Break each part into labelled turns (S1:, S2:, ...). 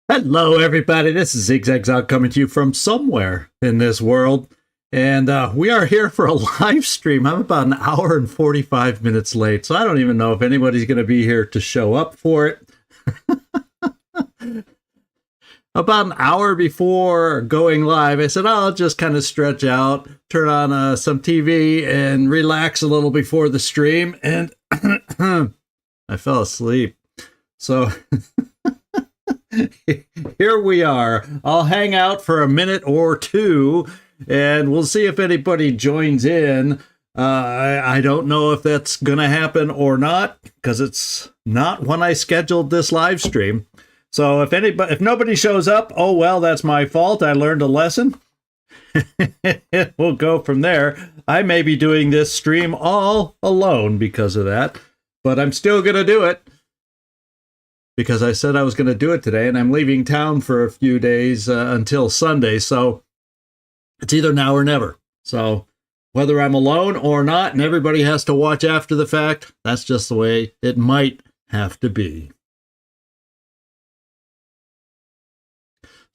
S1: Hello, everybody. This is ZigZagZog coming to you from somewhere in this world. And we are here for a live stream. I'm about an hour and 45 minutes late, so I don't even know if anybody's going to be here to show up for it. About an hour before going live, I said, I'll just kind of stretch out, turn on some TV, and relax a little before the stream. And I fell asleep. So here we are. I'll hang out for a minute or two, and we'll see if anybody joins in. I don't know if that's going to happen or not, because it's not when I scheduled this live stream. So if nobody shows up, oh well, that's my fault. I learned a lesson. We'll go from there. I may be doing this stream all alone because of that, but I'm still going to do it because I said I was going to do it today, and I'm leaving town for a few days until Sunday. So it's either now or never. So whether I'm alone or not, and everybody has to watch after the fact, that's just the way it might have to be.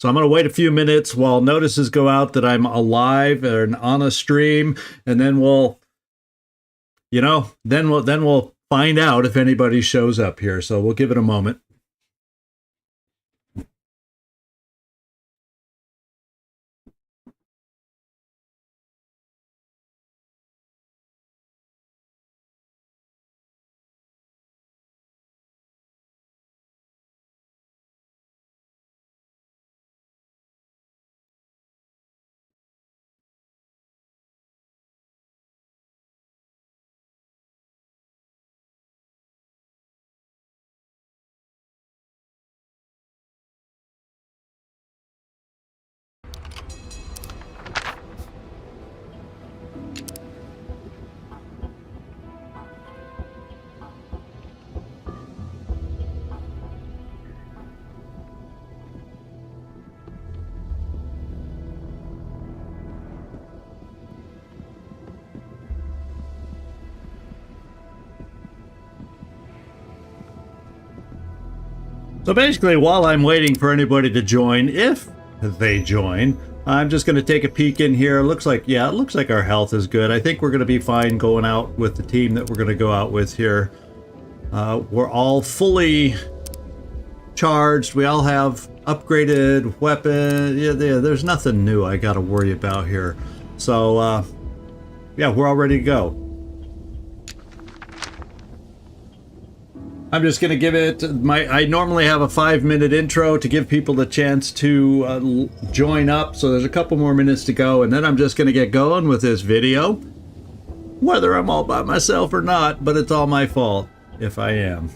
S1: So I'm going to wait a few minutes while notices go out that I'm alive and on a stream, and then we'll find out if anybody shows up here. So we'll give it a moment. So basically, while I'm waiting for anybody to join, if they join, I'm just going to take a peek in here. It looks like our health is good. I think we're going to be fine going out with the team that we're going to go out with here. We're all fully charged. We all have upgraded weapons. Yeah, there's nothing new I got to worry about here. So, yeah, we're all ready to go. I'm just going to give it I normally have a 5-minute intro to give people the chance to join up. So there's a couple more minutes to go, and then I'm just going to get going with this video. Whether I'm all by myself or not, but it's all my fault if I am.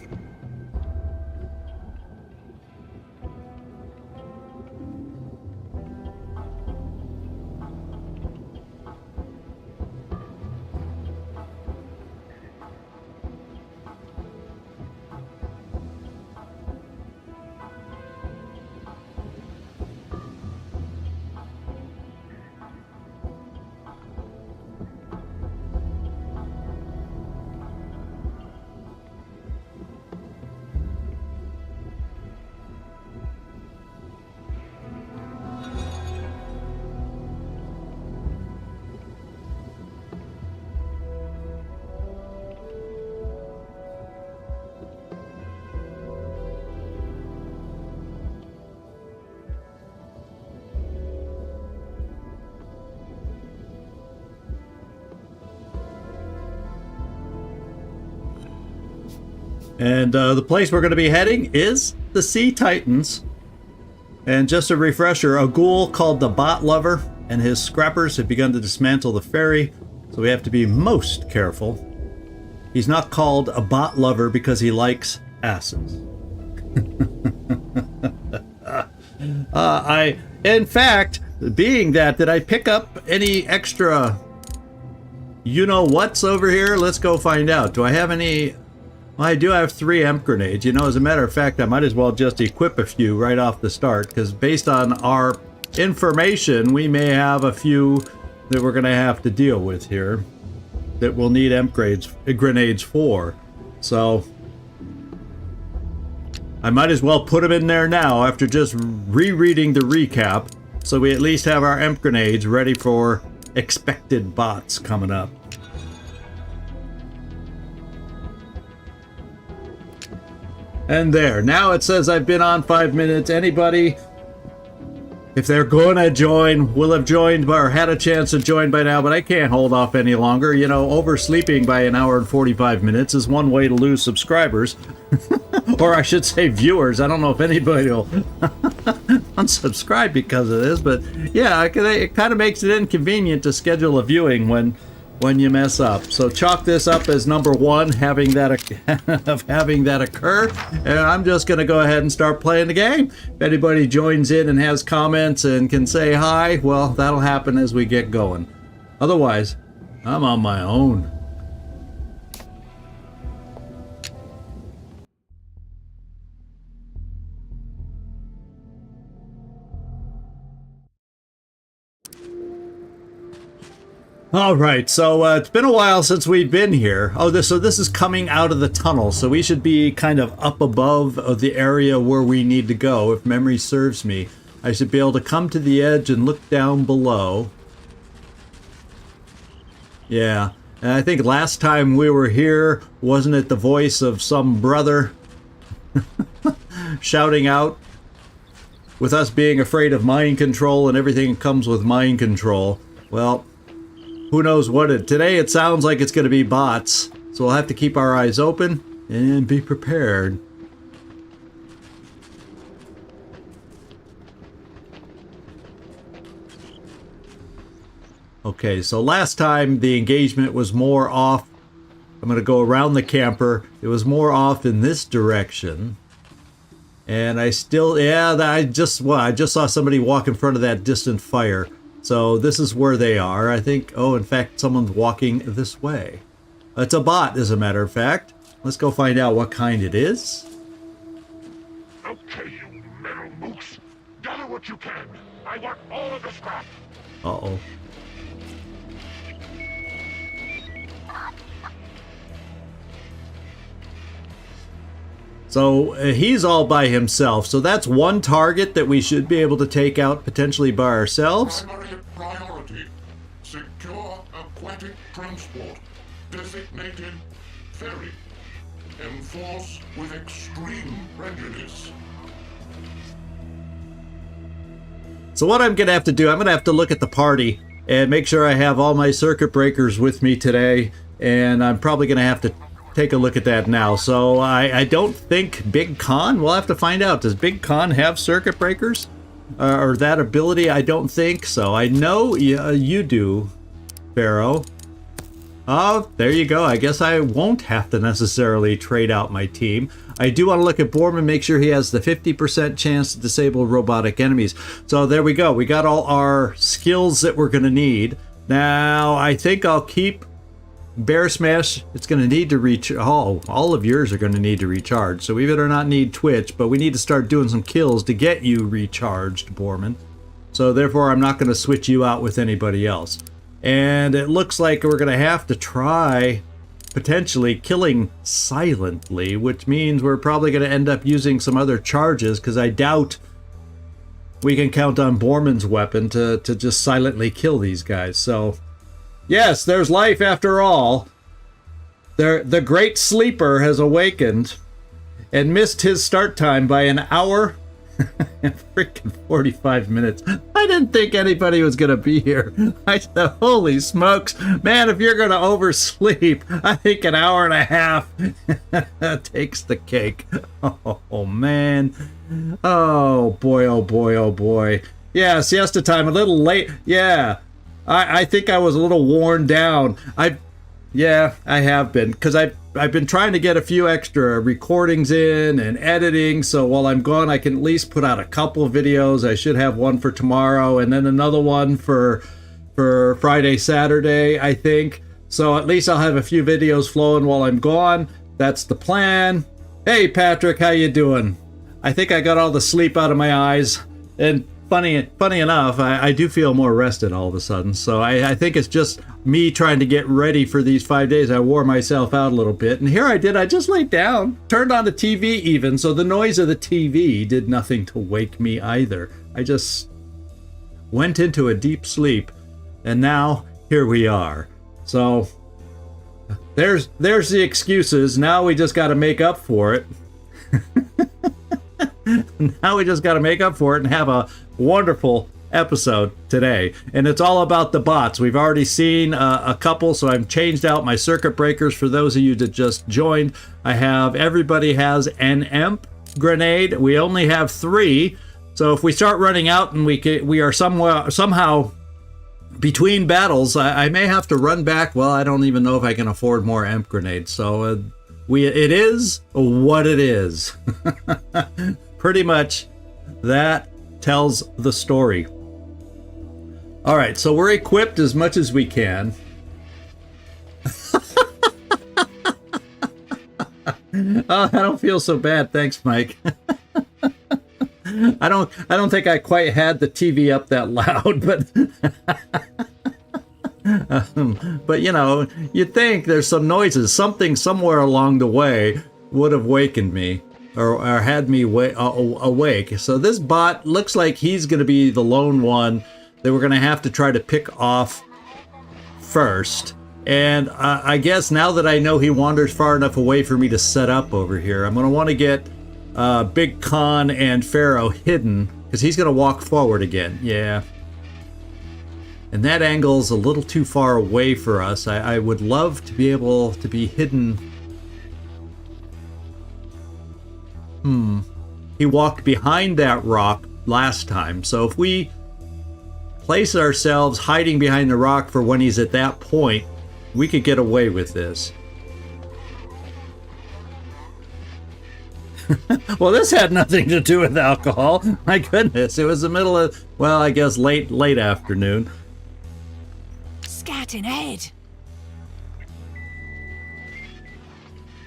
S1: And the place we're going to be heading is the Sea Titans. And just a refresher, a ghoul called the Bot Lover and his scrappers have begun to dismantle the ferry, so we have to be most careful. He's not called a Bot Lover because he likes asses. In fact, being that, did I pick up any extra you-know-whats over here? Let's go find out. Do I have any... Well, I do have 3 amp grenades. You know, as a matter of fact, I might as well just equip a few right off the start, because based on our information, we may have a few that we're going to have to deal with here that we'll need amp grenades for. So I might as well put them in there now after just rereading the recap, so we at least have our EMP grenades ready for expected bots coming up. And there, now it says I've been on 5 minutes. Anybody, if they're gonna join, will have joined or had a chance to join by now, but I can't hold off any longer. You know, oversleeping by an hour and 45 minutes is one way to lose subscribers. Or I should say viewers. I don't know if anybody will unsubscribe because of this, but yeah, it kind of makes it inconvenient to schedule a viewing when you mess up. So chalk this up as number one, having that occur, and I'm just going to go ahead and start playing the game. If anybody joins in and has comments and can say hi, well, that'll happen as we get going. Otherwise, I'm on my own. All right, so it's been a while since we've been here. So this is coming out of the tunnel, so we should be kind of up above the area where we need to go. If memory serves me, I should be able to come to the edge and look down below. Yeah, and I think last time we were here, wasn't it the voice of some brother shouting out? With us being afraid of mind control and everything that comes with mind control, well, who knows what it... Today it sounds like it's going to be bots, so we'll have to keep our eyes open and be prepared. Okay, so last time the engagement was more off. I'm going to go around the camper. It was more off in this direction. And I still... Yeah, I just saw somebody walk in front of that distant fire. So this is where they are. I think, oh, in fact, someone's walking this way. It's a bot, as a matter of fact. Let's go find out what kind it is.
S2: Okay, you metal mooks. Gather what you can. I want all of the scrap.
S1: Uh-oh. So he's all by himself. So that's one target that we should be able to take out potentially by ourselves.
S2: Primary priority. Secure aquatic transport. Designated ferry. Enforce with extreme prejudice.
S1: So what I'm going to have to do, I'm going to have to look at the party and make sure I have all my circuit breakers with me today. And I'm probably going to have to take a look at that now. So I don't think Big Con, we'll have to find out. Does Big Con have circuit breakers? Or that ability? I don't think so. I know you do, Pharaoh. Oh, there you go. I guess I won't have to necessarily trade out my team. I do want to look at Borman, make sure he has the 50% chance to disable robotic enemies. So there we go. We got all our skills that we're going to need. Now, I think I'll keep Bear Smash. It's going to need to reach... Oh, all of yours are going to need to recharge. So we better not need Twitch, but we need to start doing some kills to get you recharged, Borman. So therefore, I'm not going to switch you out with anybody else. And it looks like we're going to have to try potentially killing silently, which means we're probably going to end up using some other charges, because I doubt we can count on Borman's weapon to just silently kill these guys. So, yes, there's life after all. The great sleeper has awakened and missed his start time by an hour and freaking 45 minutes. I didn't think anybody was going to be here. I said, holy smokes. Man, if you're going to oversleep, I think an hour and a half takes the cake. Oh, man. Oh, boy, oh, boy, oh, boy. Yeah, siesta time, a little late. Yeah, I think I was a little worn down. Yeah, I have been, because I've been trying to get a few extra recordings in and editing, so while I'm gone, I can at least put out a couple of videos. I should have one for tomorrow, and then another one for Friday, Saturday, I think. So at least I'll have a few videos flowing while I'm gone. That's the plan. Hey, Patrick, how you doing? I think I got all the sleep out of my eyes. And funny enough, I do feel more rested all of a sudden. So I think it's just me trying to get ready for these 5 days. I wore myself out a little bit. And here I did. I just laid down, turned on the TV even. So the noise of the TV did nothing to wake me either. I just went into a deep sleep. And now here we are. So there's the excuses. Now we just got to make up for it. Now we just got to make up for it and have a wonderful episode today. And it's all about the bots. We've already seen a couple, so I've changed out my circuit breakers for those of you that just joined. Everybody has an EMP grenade. We only have 3. So if we start running out and we are somehow between battles, I may have to run back. Well, I don't even know if I can afford more EMP grenades. So it is what it is. Pretty much that tells the story. All right, so we're equipped as much as we can. Oh, I don't feel so bad. Thanks, Mike. I don't think I quite had the TV up that loud, but you know, you'd think there's some noises, something somewhere along the way would have wakened me or had me awake. So this bot looks like he's going to be the lone one that we're going to have to try to pick off first. And I guess now that I know he wanders far enough away for me to set up over here, I'm going to want to get Big Con and Pharaoh hidden because he's going to walk forward again. Yeah. And that angle's a little too far away for us. I would love to be able to be hidden. He walked behind that rock last time. So if we place ourselves hiding behind the rock for when he's at that point, we could get away with this. Well, this had nothing to do with alcohol. My goodness, it was the middle of, well, I guess late afternoon.
S3: Scatting ahead.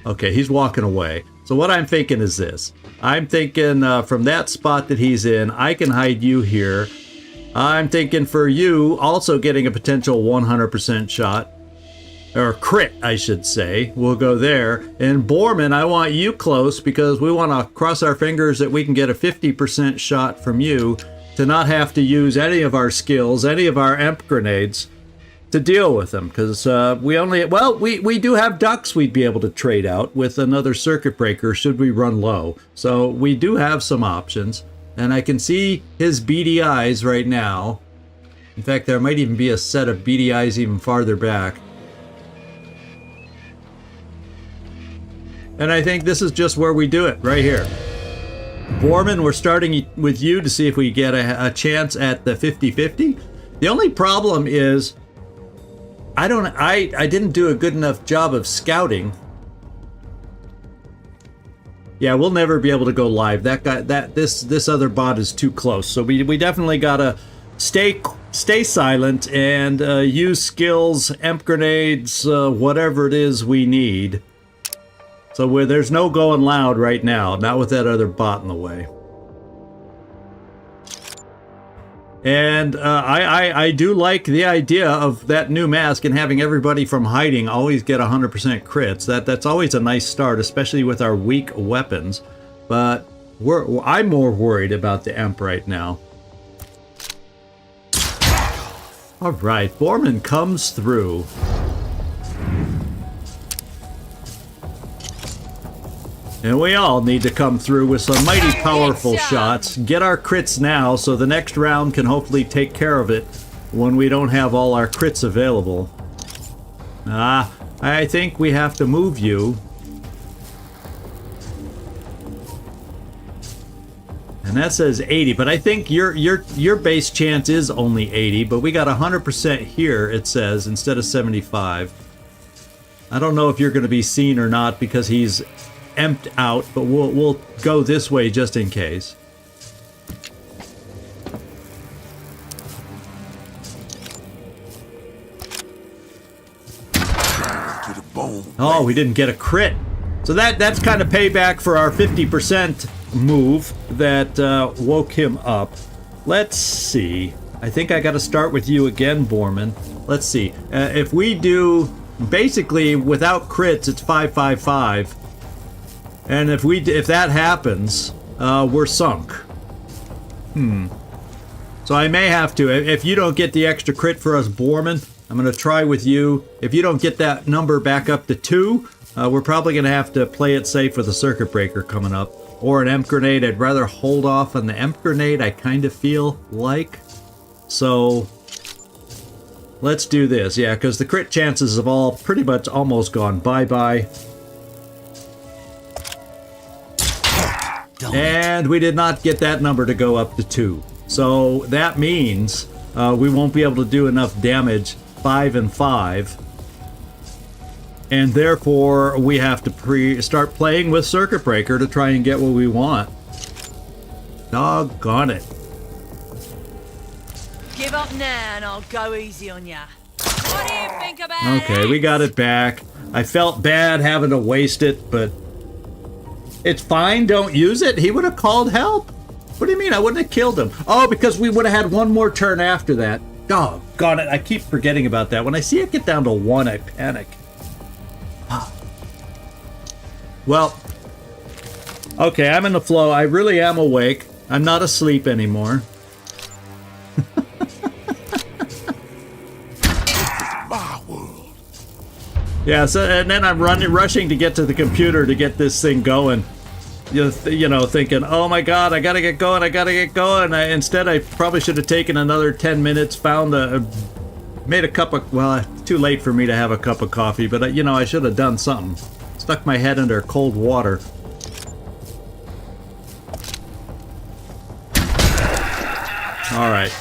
S1: Okay, he's walking away. So what I'm thinking is this. I'm thinking from that spot that he's in, I can hide you here. I'm thinking for you, also getting a potential 100% shot. Or crit, I should say. We'll go there. And Borman, I want you close because we want to cross our fingers that we can get a 50% shot from you to not have to use any of our skills, any of our EMP grenades to deal with them. Because we do have ducks we'd be able to trade out with another circuit breaker should we run low. So we do have some options. And I can see his beady eyes right now. In fact, there might even be a set of beady eyes even farther back. And I think this is just where we do it, right here. Borman, we're starting with you to see if we get a chance at the 50-50. The only problem is, I didn't do a good enough job of scouting. Yeah, we'll never be able to go live. This other bot is too close. So we definitely gotta stay silent and use skills, EMP grenades, whatever it is we need. So there's no going loud right now, not with that other bot in the way. And I do like the idea of that new mask and having everybody from hiding always get 100% crits. That's always a nice start, especially with our weak weapons. But I'm more worried about the EMP right now. All right, Borman comes through. And we all need to come through with some mighty powerful shots. Get our crits now so the next round can hopefully take care of it when we don't have all our crits available. I think we have to move you. And that says 80, but I think your base chance is only 80, but we got 100% here, it says, instead of 75. I don't know if you're going to be seen or not because he's emped out, but we'll go this way just in case. Oh, we didn't get a crit. So that's kind of payback for our 50% move that woke him up. Let's see. I think I got to start with you again, Borman. Let's see. If we do, basically, without crits, it's 555. And if that happens, we're sunk. So I may have to. If you don't get the extra crit for us, Borman, I'm going to try with you. If you don't get that number back up to 2, we're probably going to have to play it safe with a circuit breaker coming up. Or an EMP grenade. I'd rather hold off on the EMP grenade, I kind of feel like. So let's do this. Yeah, because the crit chances have all pretty much almost gone bye-bye. And we did not get that number to go up to 2. So that means we won't be able to do enough damage 5 and 5. And therefore, we have to start playing with Circuit Breaker to try and get what we want. Doggone it.
S3: Give up now and I'll go easy on ya. What do you think about it?
S1: Okay, we got it back. I felt bad having to waste it, but it's fine. Don't use it. He would have called help. What do you mean? I wouldn't have killed him. Oh, because we would have had one more turn after that. Doggone it. I keep forgetting about that. When I see it get down to 1, I panic. Well, okay, I'm in the flow. I really am awake. I'm not asleep anymore.
S2: My world.
S1: Yeah, so and then I'm rushing to get to the computer to get this thing going. You know, thinking, oh my god, I gotta get going, instead, I probably should have taken another 10 minutes, made a cup of, well, too late for me to have a cup of coffee, but, you know, I should have done something. Stuck my head under cold water. Alright.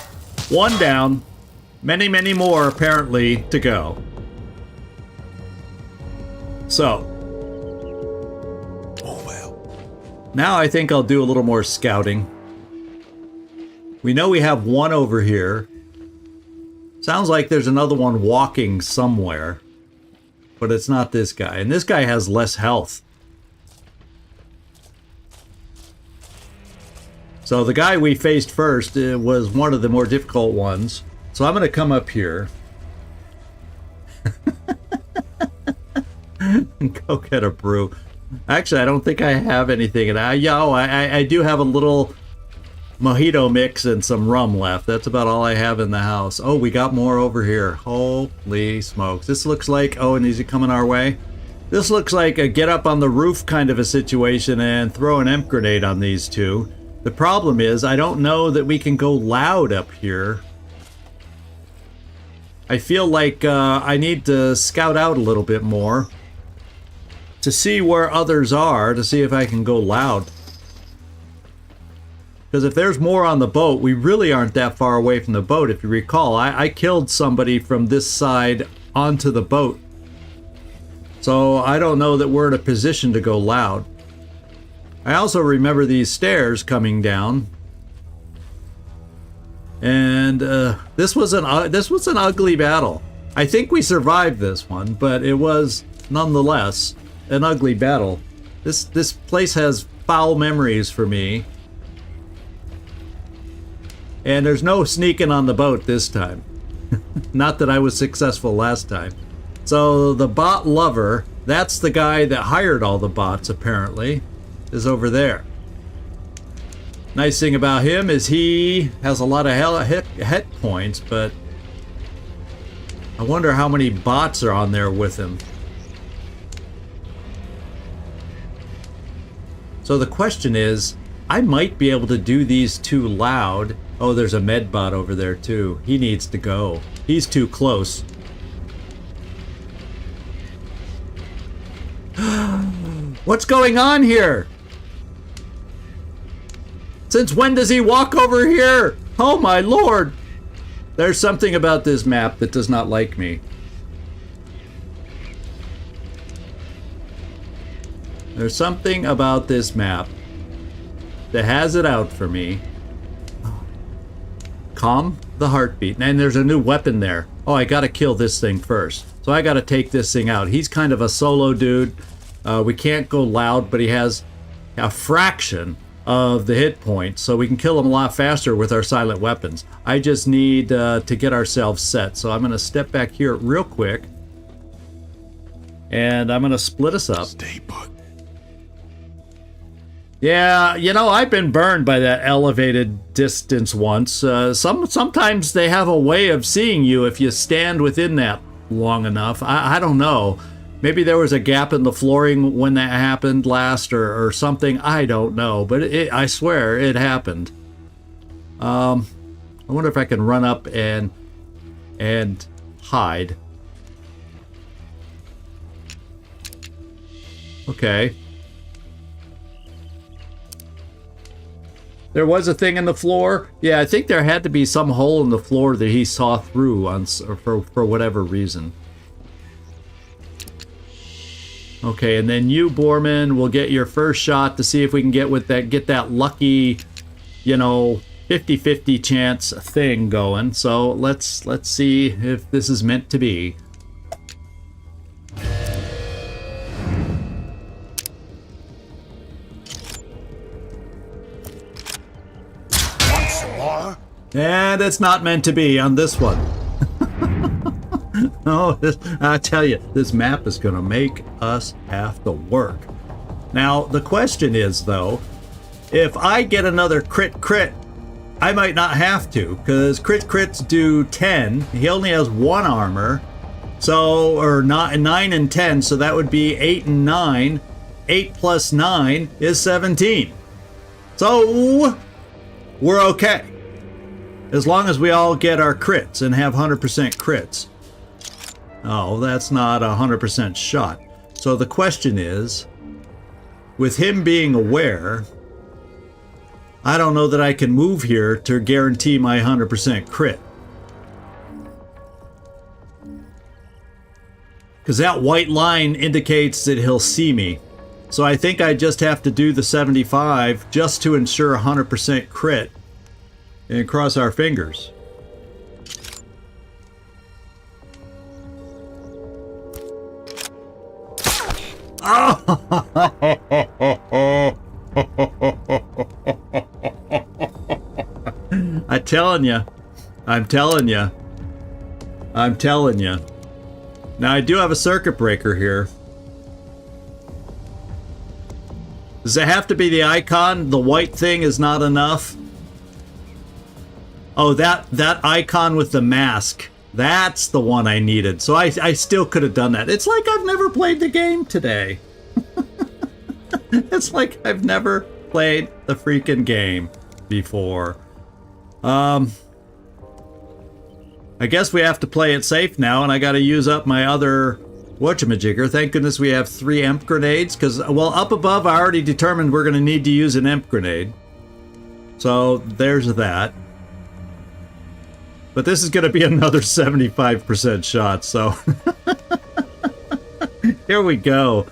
S1: 1 down. Many, many more, apparently, to go. So.
S2: Oh well.
S1: Now I think I'll do a little more scouting. We know we have one over here. Sounds like there's another one walking somewhere. But it's not this guy. And this guy has less health. So the guy we faced first was one of the more difficult ones. So I'm going to come up here. And go get a brew. Actually, I don't think I have anything. And I do have a little mojito mix and some rum left. That's about all I have in the house. Oh, we got more over here. Holy smokes. This looks like, oh, and is he coming our way? This looks like a get up on the roof kind of a situation and throw an EMP grenade on these two. The problem is, I don't know that we can go loud up here. I feel like I need to scout out a little bit more to see where others are, to see if I can go loud. Because if there's more on the boat, we really aren't that far away from the boat. If you recall, I killed somebody from this side onto the boat. So I don't know that we're in a position to go loud. I also remember these stairs coming down. And this was an ugly battle. I think we survived this one, but it was nonetheless an ugly battle. This place has foul memories for me. And there's no sneaking on the boat this time. Not that I was successful last time. So the bot lover, that's the guy that hired all the bots apparently, is over there. Nice thing about him is he has a lot of hit points, but I wonder how many bots are on there with him. So the question is, I might be able to do these two loud. Oh, there's a med bot over there too. He needs to go. He's too close. What's going on here? Since when does he walk over here? Oh my lord! There's something about this map that does not like me. There's something about this map that has it out for me. Calm the heartbeat. And there's a new weapon there. Oh, I gotta kill this thing first. So I gotta take this thing out. He's kind of a solo dude. We can't go loud, but he has a fraction of the hit points, so we can kill them a lot faster with our silent weapons. I just need to get ourselves set. So I'm going to step back here real quick. And I'm going to split us up.
S2: Stay put.
S1: Yeah, you know, I've been burned by that elevated distance once. Sometimes they have a way of seeing you if you stand within that long enough. I don't know. Maybe there was a gap in the flooring when that happened last or something. I don't know, but I swear it happened. I wonder if I can run up and hide. Okay. There was a thing in the floor. Yeah, I think there had to be some hole in the floor that he saw through for whatever reason. Okay, and then you, Borman, will get your first shot to see if we can get that lucky, you know, 50-50 chance thing going. So let's see if this is meant to be. And it's not meant to be on this one. No, I tell you, this map is going to make us have to work. Now, the question is, though, if I get another crit, I might not have to, because crits do 10. He only has 1 armor, so, or not 9 and 10, so that would be 8 and 9. 8 plus 9 is 17. So, we're okay. As long as we all get our crits and have 100% crits. Oh, that's not a 100% shot. So the question is, with him being aware, I don't know that I can move here to guarantee my 100% crit. Because that white line indicates that he'll see me. So I think I just have to do the 75 just to ensure 100% crit. And cross our fingers. I'm telling you. Now I do have a circuit breaker here. Does it have to be the icon? The white thing is not enough? Oh, that icon with the mask. That's the one I needed. So I still could have done that. It's like I've never played the game today. It's like I've never played the freaking game before. I guess we have to play it safe now, and I got to use up my other whatchamajigger. Thank goodness we have 3 EMP grenades, because, well, up above I already determined we're going to need to use an EMP grenade. So there's that. But this is going to be another 75% shot, so... Here we go.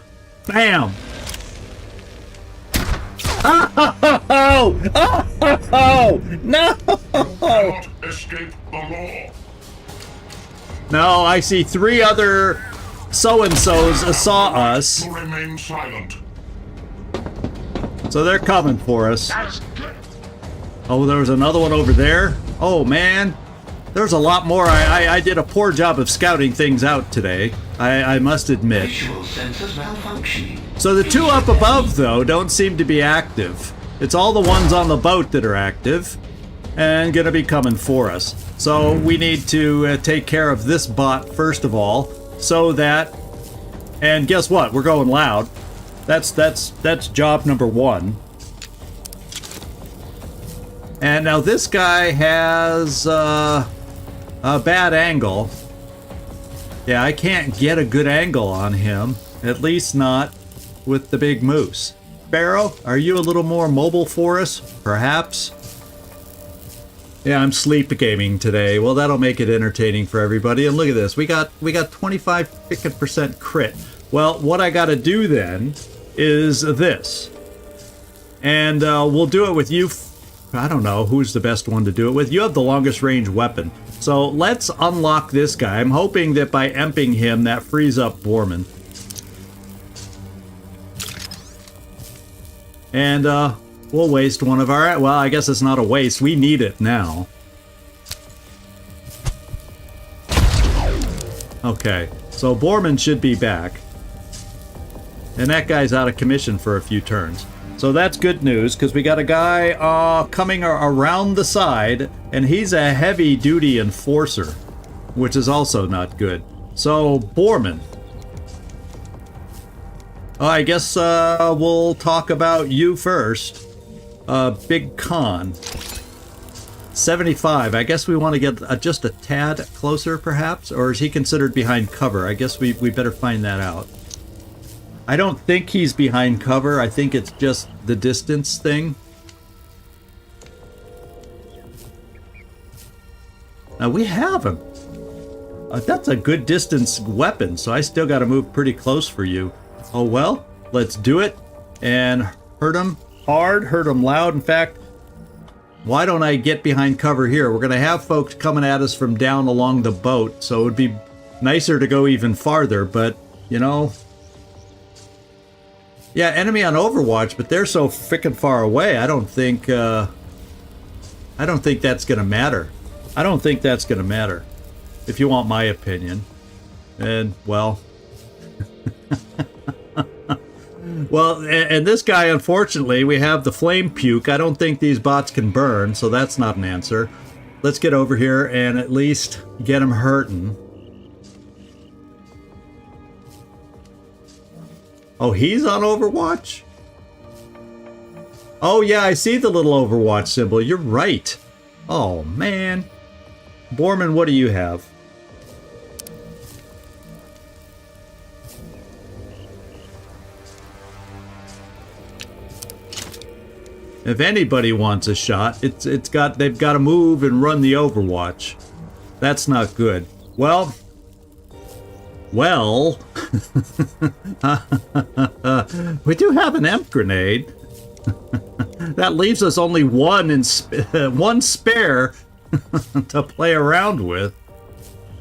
S1: Bam! Oh! Oh! No!
S2: Cannot escape the law.
S1: No, I see 3 other so-and-sos saw us.
S2: To remain silent.
S1: So they're coming for us.
S2: That's good.
S1: Oh, there was another one over there. Oh, man. There's a lot more. I did a poor job of scouting things out today. I must admit. So the 2 up above, though, don't seem to be active. It's all the ones on the boat that are active and gonna be coming for us. So we need to take care of this bot first of all, so that... And guess what? We're going loud. That's job number 1. And now this guy has a bad angle. Yeah, I can't get a good angle on him. At least not with the big moose. Sparrow, are you a little more mobile for us? Perhaps? Yeah, I'm sleep gaming today. Well, that'll make it entertaining for everybody. And look at this. We got 25% crit. Well, what I got to do then is this. And we'll do it with you. I don't know who's the best one to do it with. You have the longest range weapon. So let's unlock this guy. I'm hoping that by emping him, that frees up Borman. And we'll waste one of our... Well, I guess it's not a waste. We need it now. Okay, so Borman should be back. And that guy's out of commission for a few turns. So that's good news, because we got a guy coming around the side, and he's a heavy-duty enforcer, which is also not good. So, Borman. I guess we'll talk about you first. Big Con. 75. I guess we want to get just a tad closer, perhaps? Or is he considered behind cover? I guess we better find that out. I don't think he's behind cover. I think it's just the distance thing. Now we have him. That's a good distance weapon, so I still got to move pretty close for you. Oh well, let's do it. And hurt him hard, hurt him loud. In fact, why don't I get behind cover here? We're going to have folks coming at us from down along the boat, so it would be nicer to go even farther, but, you know... Yeah, enemy on Overwatch, but they're so frickin' far away, I don't think that's gonna matter. I don't think that's gonna matter, if you want my opinion. And, well... Well, and this guy, unfortunately, we have the flame puke. I don't think these bots can burn, so that's not an answer. Let's get over here and at least get him hurting. Oh, he's on Overwatch? Oh, yeah, I see the little Overwatch symbol. You're right. Oh, man. Borman, what do you have? If anybody wants a shot, they've got to move and run the Overwatch. That's not good. Well, we do have an EMP grenade. That leaves us only one spare to play around with.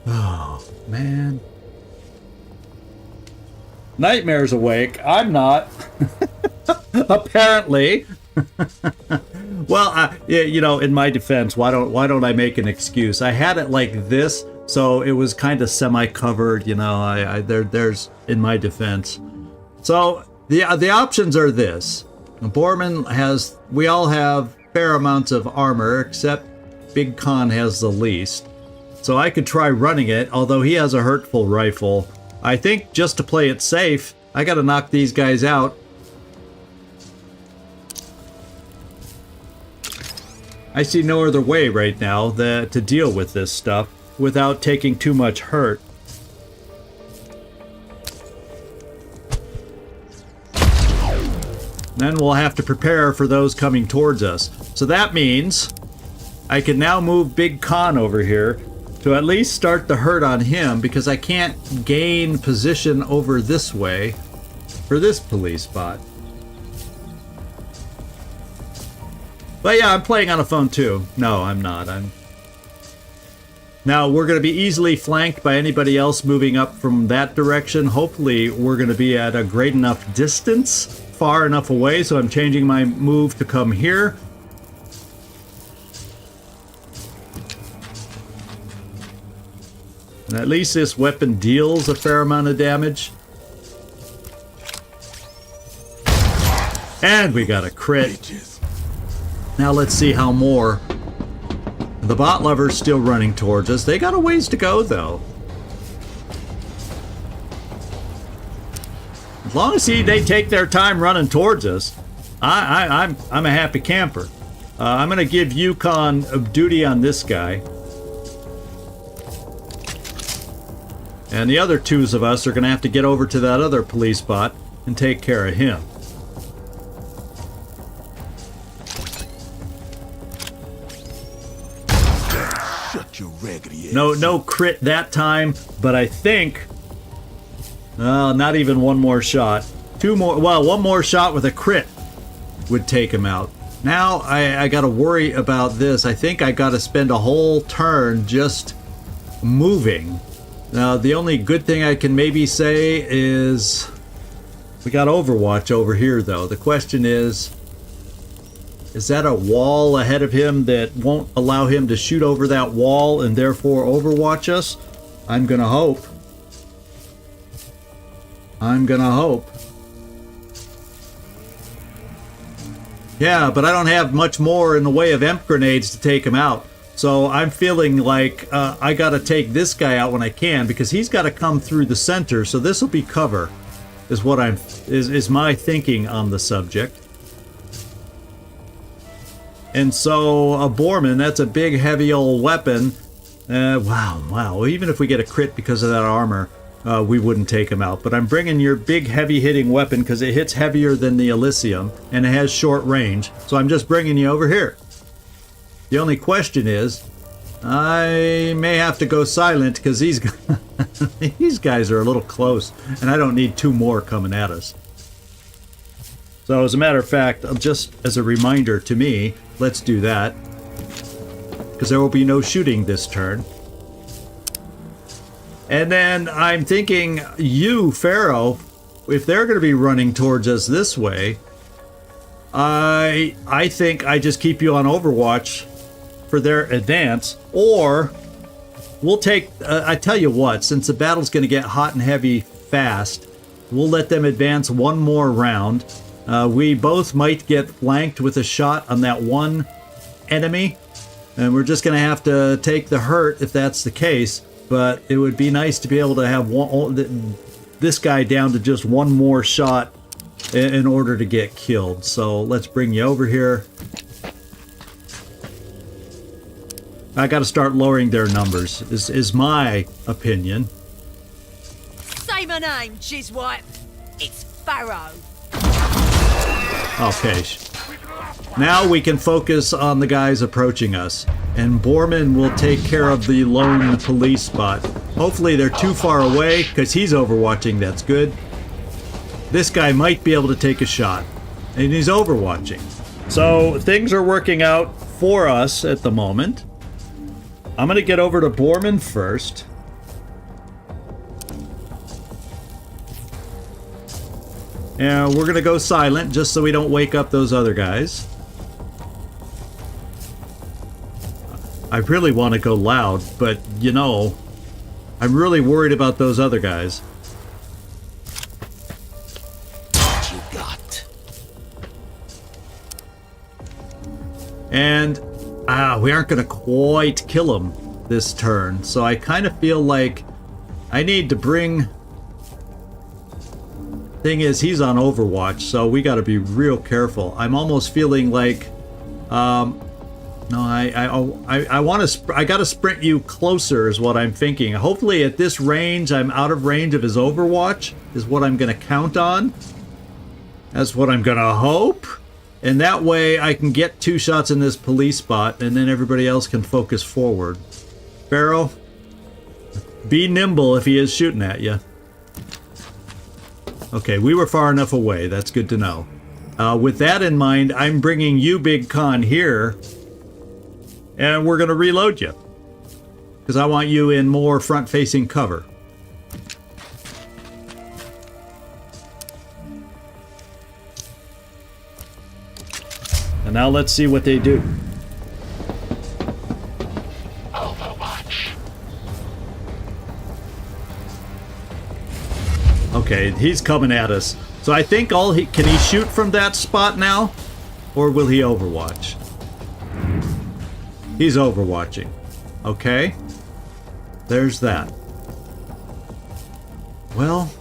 S1: Oh, man. Nightmare's awake. I'm not. Apparently. Well, yeah, you know, in my defense, why don't I make an excuse? I had it like this, so it was kind of semi-covered. You know, there's in my defense. So the options are this: Borman has, we all have fair amounts of armor, except Big Con has the least. So I could try running it, although he has a hurtful rifle. I think just to play it safe, I got to knock these guys out. I see no other way right now to deal with this stuff without taking too much hurt. Then we'll have to prepare for those coming towards us. So that means I can now move Big Con over here to at least start the hurt on him, because I can't gain position over this way for this police bot. But yeah, I'm playing on a phone too. No, I'm not. Now, we're going to be easily flanked by anybody else moving up from that direction. Hopefully, we're going to be at a great enough distance, far enough away, so I'm changing my move to come here. And at least this weapon deals a fair amount of damage. And we got a crit. Now let's see how more. The bot lover's still running towards us. They got a ways to go, though. As long as they take their time running towards us, I'm a happy camper. I'm going to give Yukon duty on this guy. And the other twos of us are going to have to get over to that other police bot and take care of him. No crit that time, but I think... not even one more shot. Two more... Well, one more shot with a crit would take him out. Now I gotta worry about this. I think I gotta spend a whole turn just moving. Now, the only good thing I can maybe say is... We got Overwatch over here, though. The question is... Is that a wall ahead of him that won't allow him to shoot over that wall and therefore overwatch us? I'm gonna hope. I'm gonna hope. Yeah, but I don't have much more in the way of EMP grenades to take him out. So I'm feeling like I gotta take this guy out when I can, because he's gotta come through the center, so this will be cover, is what is my thinking on the subject. And so a Borman, that's a big heavy old weapon. Wow. Even if we get a crit because of that armor, we wouldn't take him out. But I'm bringing your big heavy hitting weapon because it hits heavier than the Elysium and it has short range. So I'm just bringing you over here. The only question is, I may have to go silent because these guys are a little close and I don't need 2 more coming at us. So as a matter of fact, just as a reminder to me, let's do that. Because there will be no shooting this turn. And then I'm thinking, you, Pharaoh, if they're going to be running towards us this way, I think I just keep you on Overwatch for their advance. Or we'll take, I tell you what, since the battle's going to get hot and heavy fast, we'll let them advance 1 more round. We both might get flanked with a shot on that one enemy, and we're just going to have to take the hurt if that's the case. But it would be nice to be able to have this guy down to just 1 more shot in order to get killed. So let's bring you over here. I got to start lowering their numbers, is my opinion.
S3: Say my name, Jizwipe. It's Pharaoh.
S1: Okay. Now we can focus on the guys approaching us. And Borman will take care of the lone police spot. Hopefully they're too far away, because he's overwatching, that's good. This guy might be able to take a shot. And he's overwatching. So things are working out for us at the moment. I'm going to get over to Borman first. And we're going to go silent just so we don't wake up those other guys. I really want to go loud, but you know, I'm really worried about those other guys.
S4: What you got?
S1: And we aren't going to quite kill him this turn, so I kind of feel like I need to bring... Thing is, he's on Overwatch, so we got to be real careful. I'm almost feeling like, no, I want to. I got to sprint you closer, is what I'm thinking. Hopefully, at this range, I'm out of range of his Overwatch, is what I'm going to count on. That's what I'm going to hope, and that way I can get 2 shots in this police spot, and then everybody else can focus forward. Pharaoh, be nimble if he is shooting at you. Okay, we were far enough away. That's good to know. With that in mind, I'm bringing you, Big Con, here. And we're going to reload you. Because I want you in more front-facing cover. And now let's see what they do. Okay, he's coming at us. So I think can he shoot from that spot now? Or will he overwatch? He's overwatching. Okay. There's that. Well.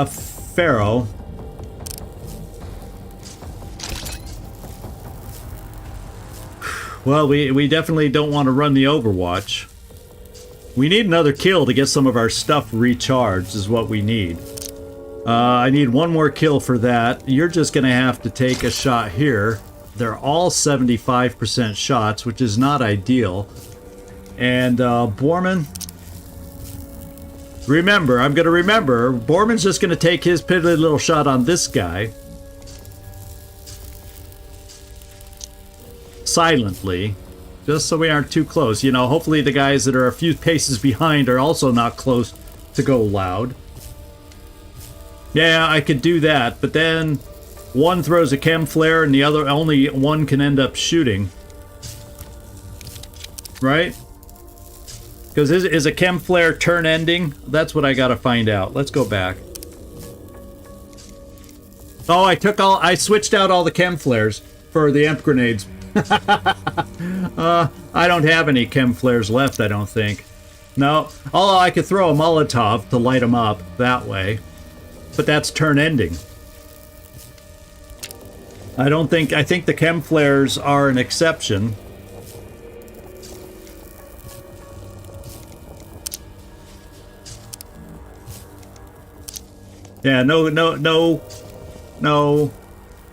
S1: Pharaoh. Well, we definitely don't want to run the Overwatch. We need another kill to get some of our stuff recharged, is what we need. I need 1 more kill for that. You're just going to have to take a shot here. They're all 75% shots, which is not ideal. And Borman... Remember, I'm going to remember, Borman's just going to take his piddly little shot on this guy. Silently, just so we aren't too close. You know, hopefully the guys that are a few paces behind are also not close to go loud. Yeah, I could do that, but then one throws a chem flare and the other, only one can end up shooting. Right? Because is a chem flare turn ending? That's what I gotta find out. Let's go back. Oh, I switched out all the chem flares for the imp grenades. I don't have any chem flares left, I don't think. No. Oh, I could throw a Molotov to light them up that way. But that's turn ending. I think the chem flares are an exception. Yeah, no.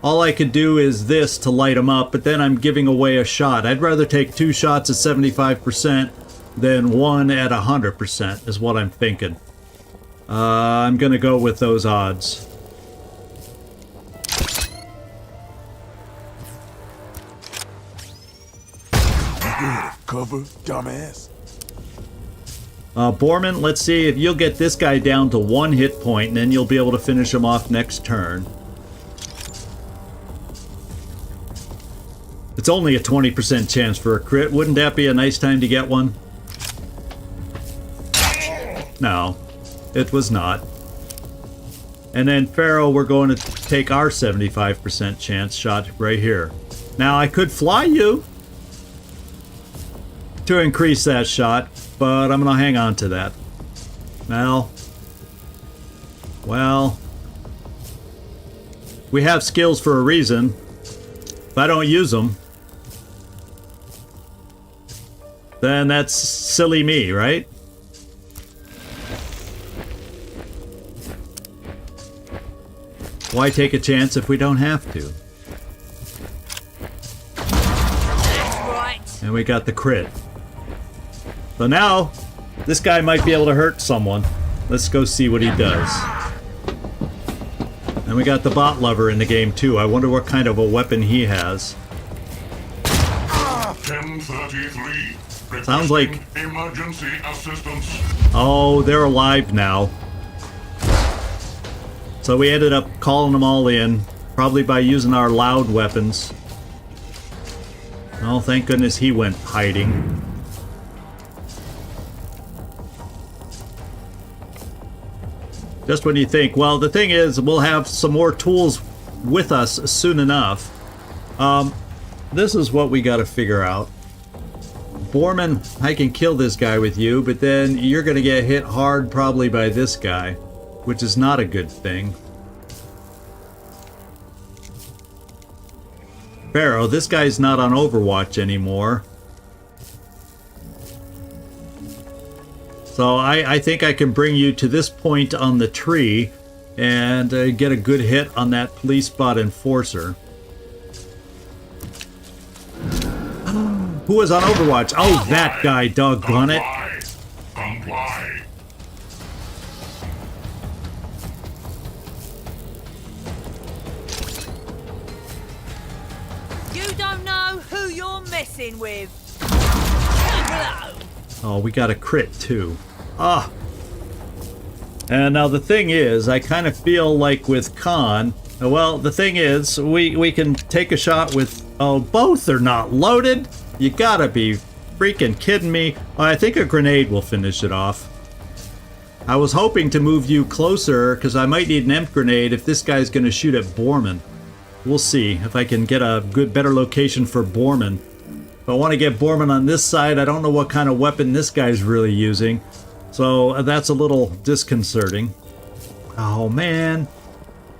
S1: All I could do is this to light them up, but then I'm giving away a shot. I'd rather take 2 shots at 75% than 1 at 100%, is what I'm thinking. I'm gonna go with those odds.
S5: Cover, dumbass.
S1: Borman, let's see if you'll get this guy down to 1 hit point, and then you'll be able to finish him off next turn. It's only a 20% chance for a crit. Wouldn't that be a nice time to get one? No, it was not. And then Pharaoh, we're going to take our 75% chance shot right here. Now, I could fly you to increase that shot, but I'm going to hang on to that. Well, we have skills for a reason. If I don't use them, then that's silly me, right? Why take a chance if we don't have to?
S3: Right.
S1: And we got the crit. So now, this guy might be able to hurt someone. Let's go see what he does. And we got the bot lover in the game too. I wonder what kind of a weapon he has.
S2: 1033.
S1: Sounds like...
S2: Emergency assistance.
S1: Oh, they're alive now. So we ended up calling them all in, probably by using our loud weapons. Oh, thank goodness he went hiding. Just when you think, well, the thing is, we'll have some more tools with us soon enough. This is what we got to figure out. Borman, I can kill this guy with you, but then you're going to get hit hard probably by this guy, which is not a good thing. Pharaoh, this guy's not on Overwatch anymore. So I think I can bring you to this point on the tree and get a good hit on that police bot enforcer. Who was on Overwatch? Oh, that guy, doggone it.
S2: Comply.
S3: You don't know who you're messing with. Hello.
S1: Oh, we got a crit too. Ah. And now the thing is, I kind of feel like with Khan, well, the thing is, we can take a shot with, oh, both are not loaded? You gotta be freaking kidding me. Well, I think a grenade will finish it off. I was hoping to move you closer, because I might need an imp grenade if this guy's gonna shoot at Borman. We'll see if I can get a better location for Borman. If I want to get Borman on this side, I don't know what kind of weapon this guy's really using. So that's a little disconcerting. Oh, man.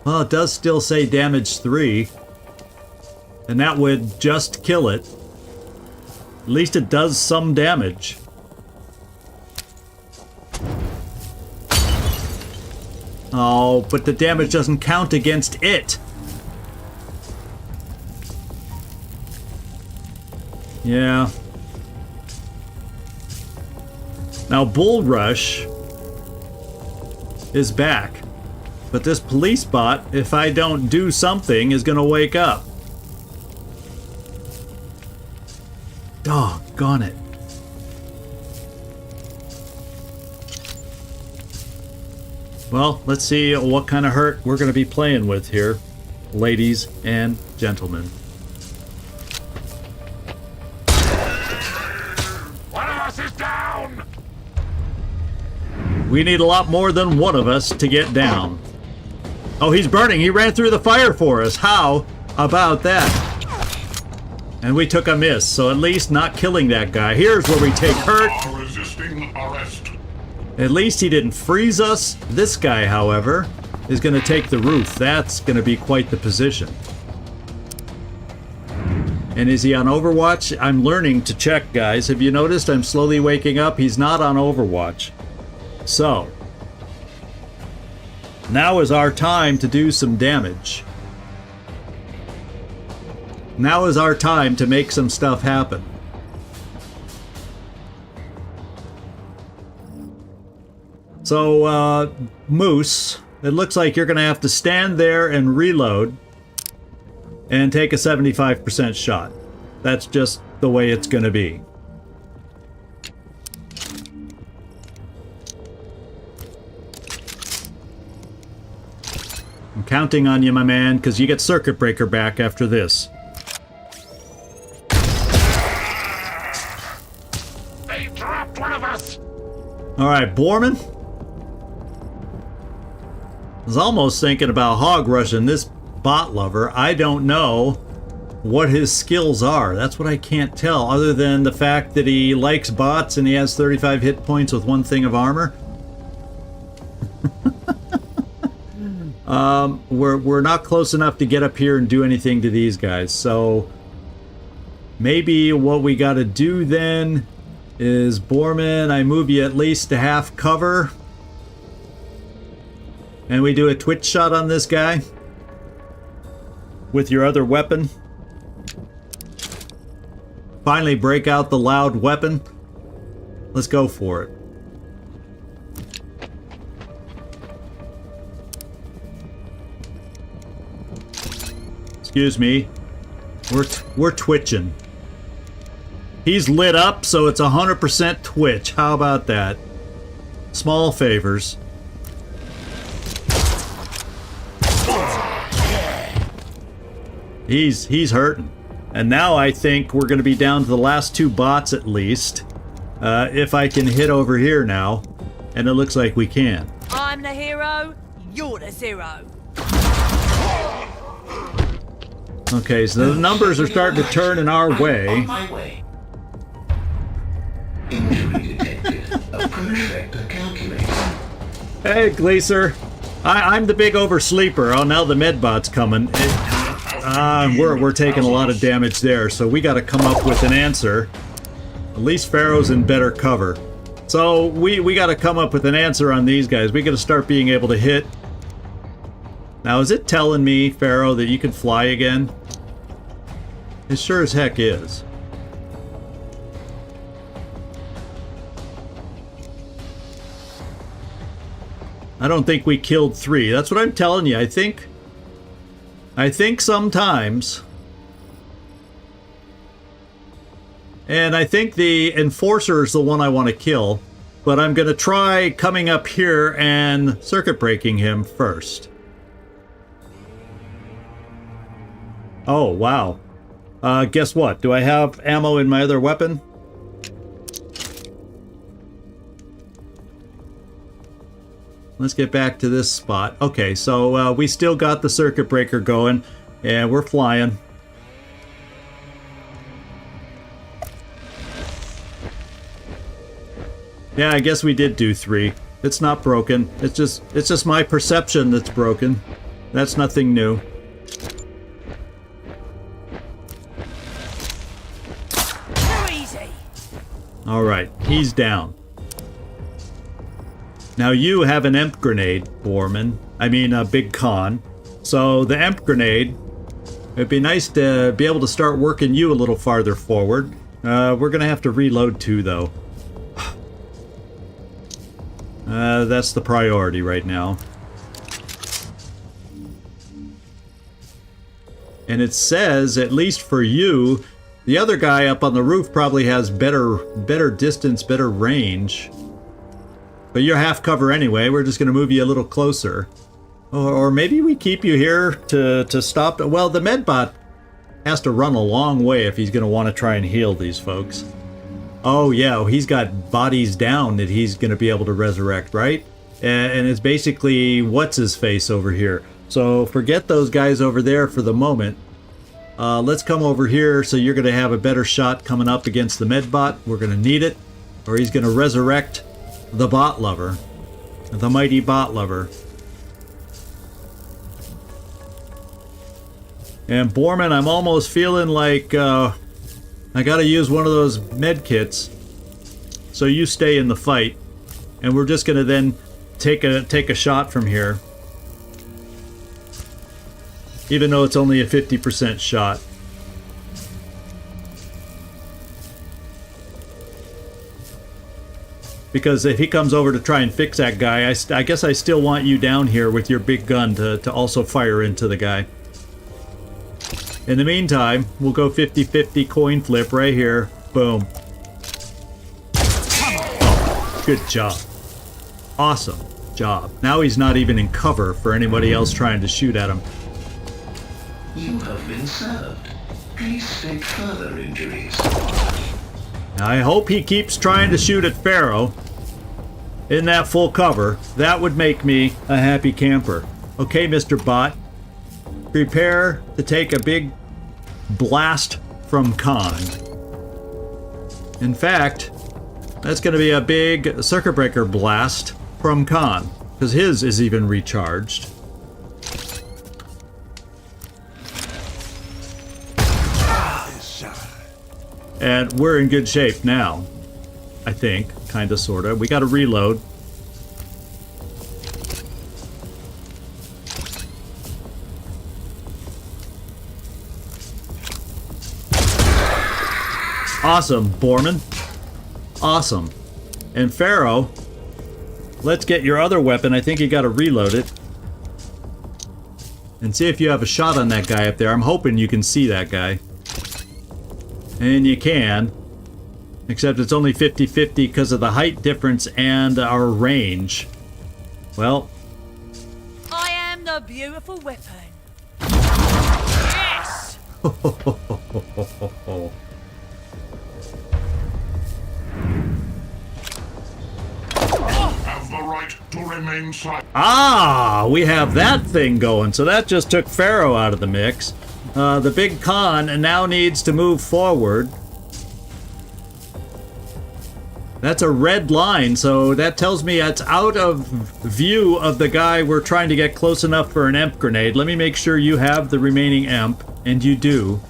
S1: Well, it does still say damage 3. And that would just kill it. At least it does some damage. Oh, but the damage doesn't count against it. Yeah. Now Bull Rush is back. But this police bot, if I don't do something, is gonna wake up. Doggone it. Well, let's see what kind of hurt we're going to be playing with here, ladies and gentlemen.
S2: One of us is down!
S1: We need a lot more than one of us to get down. Oh, he's burning. He ran through the fire for us. How about that? And we took a miss, so at least not killing that guy. Here's where we take hurt.
S2: Resisting arrest.
S1: At least he didn't freeze us. This guy, however, is going to take the roof. That's going to be quite the position. And is he on Overwatch? I'm learning to check, guys. Have you noticed I'm slowly waking up? He's not on Overwatch. So, now is our time to do some damage. Now is our time to make some stuff happen. So, Moose, it looks like you're going to have to stand there and reload and take a 75% shot. That's just the way it's going to be. I'm counting on you, my man, because you get Circuit Breaker back after this.
S2: They dropped one of us!
S1: Alright, Borman. I was almost thinking about hog rushing this bot lover. I don't know what his skills are. That's what I can't tell, other than the fact that he likes bots and he has 35 hit points with one thing of armor. We're not close enough to get up here and do anything to these guys, so maybe what we got to do then is, Borman, I move you at least to half cover, and we do a twitch shot on this guy with your other weapon. Finally break out the loud weapon. Let's go for it. Excuse me. We're twitching. He's lit up, so it's 100% twitch. How about that? Small favors. He's hurting. And now I think we're going to be down to the last two bots at least. If I can hit over here now. And it looks like we can.
S3: I'm the hero, you're the zero.
S1: Okay, so the numbers are starting to turn in our way.
S6: On my way. Injury detected. Approach vector calculated.
S1: Hey, Gleaser. I'm the big oversleeper. Oh, now the medbot's coming. We're taking a lot of damage there, so we got to come up with an answer. At least Pharaoh's in better cover. So we got to come up with an answer on these guys. We got to start being able to hit. Now, is it telling me, Pharaoh, that you can fly again? It sure as heck is. I don't think we killed 3. That's what I'm telling you. I think sometimes. And I think the Enforcer is the one I want to kill. But I'm going to try coming up here and circuit breaking him first. Oh, wow. Guess what? Do I have ammo in my other weapon? Let's get back to this spot. Okay, so we still got the circuit breaker going, and we're flying. Yeah, I guess we did do 3. It's not broken. It's just my perception that's broken. That's nothing new.
S3: Too easy.
S1: All right, he's down. Now you have an EMP grenade, Borman. I mean, a Big Con. So the EMP grenade, it'd be nice to be able to start working you a little farther forward. We're gonna have to reload too, though. That's the priority right now. And it says, at least for you, the other guy up on the roof probably has better distance, better range. But you're half cover anyway. We're just going to move you a little closer. Or maybe we keep you here to stop. Well, the medbot has to run a long way if he's going to want to try and heal these folks. Oh, yeah, he's got bodies down that he's going to be able to resurrect, right? And it's basically what's-his-face over here. So forget those guys over there for the moment. Let's come over here so you're going to have a better shot coming up against the medbot. We're going to need it. Or he's going to resurrect the bot lover. The mighty bot lover. And Borman, I'm almost feeling like I gotta use one of those med kits. So you stay in the fight, and we're just gonna then take a shot from here, even though it's only a 50% shot. Because if he comes over to try and fix that guy, I guess I still want you down here with your big gun to also fire into the guy. In the meantime, we'll go 50-50 coin flip right here. Boom. Good job. Awesome job. Now he's not even in cover for anybody else trying to shoot at him.
S6: You have been served. Please state further injuries.
S1: I hope he keeps trying to shoot at Pharaoh in that full cover. That would make me a happy camper. Okay, Mr. Bot. Prepare to take a big blast from Khan. In fact, that's going to be a big circuit breaker blast from Khan, because his is even recharged. And we're in good shape now, I think, kind of, sort of. We got to reload. Awesome, Borman. Awesome. And Pharaoh, let's get your other weapon. I think you got to reload it. And see if you have a shot on that guy up there. I'm hoping you can see that guy. And you can. Except it's only 50-50 because of the height difference and our range. Well.
S3: I am the beautiful weapon. Yes!
S2: Have the right to remain silent.
S1: Ah, we have that thing going. So that just took Pharaoh out of the mix. The big Khan now needs to move forward. That's a red line, so that tells me it's out of view of the guy we're trying to get close enough for an EMP grenade. Let me make sure you have the remaining EMP, and you do.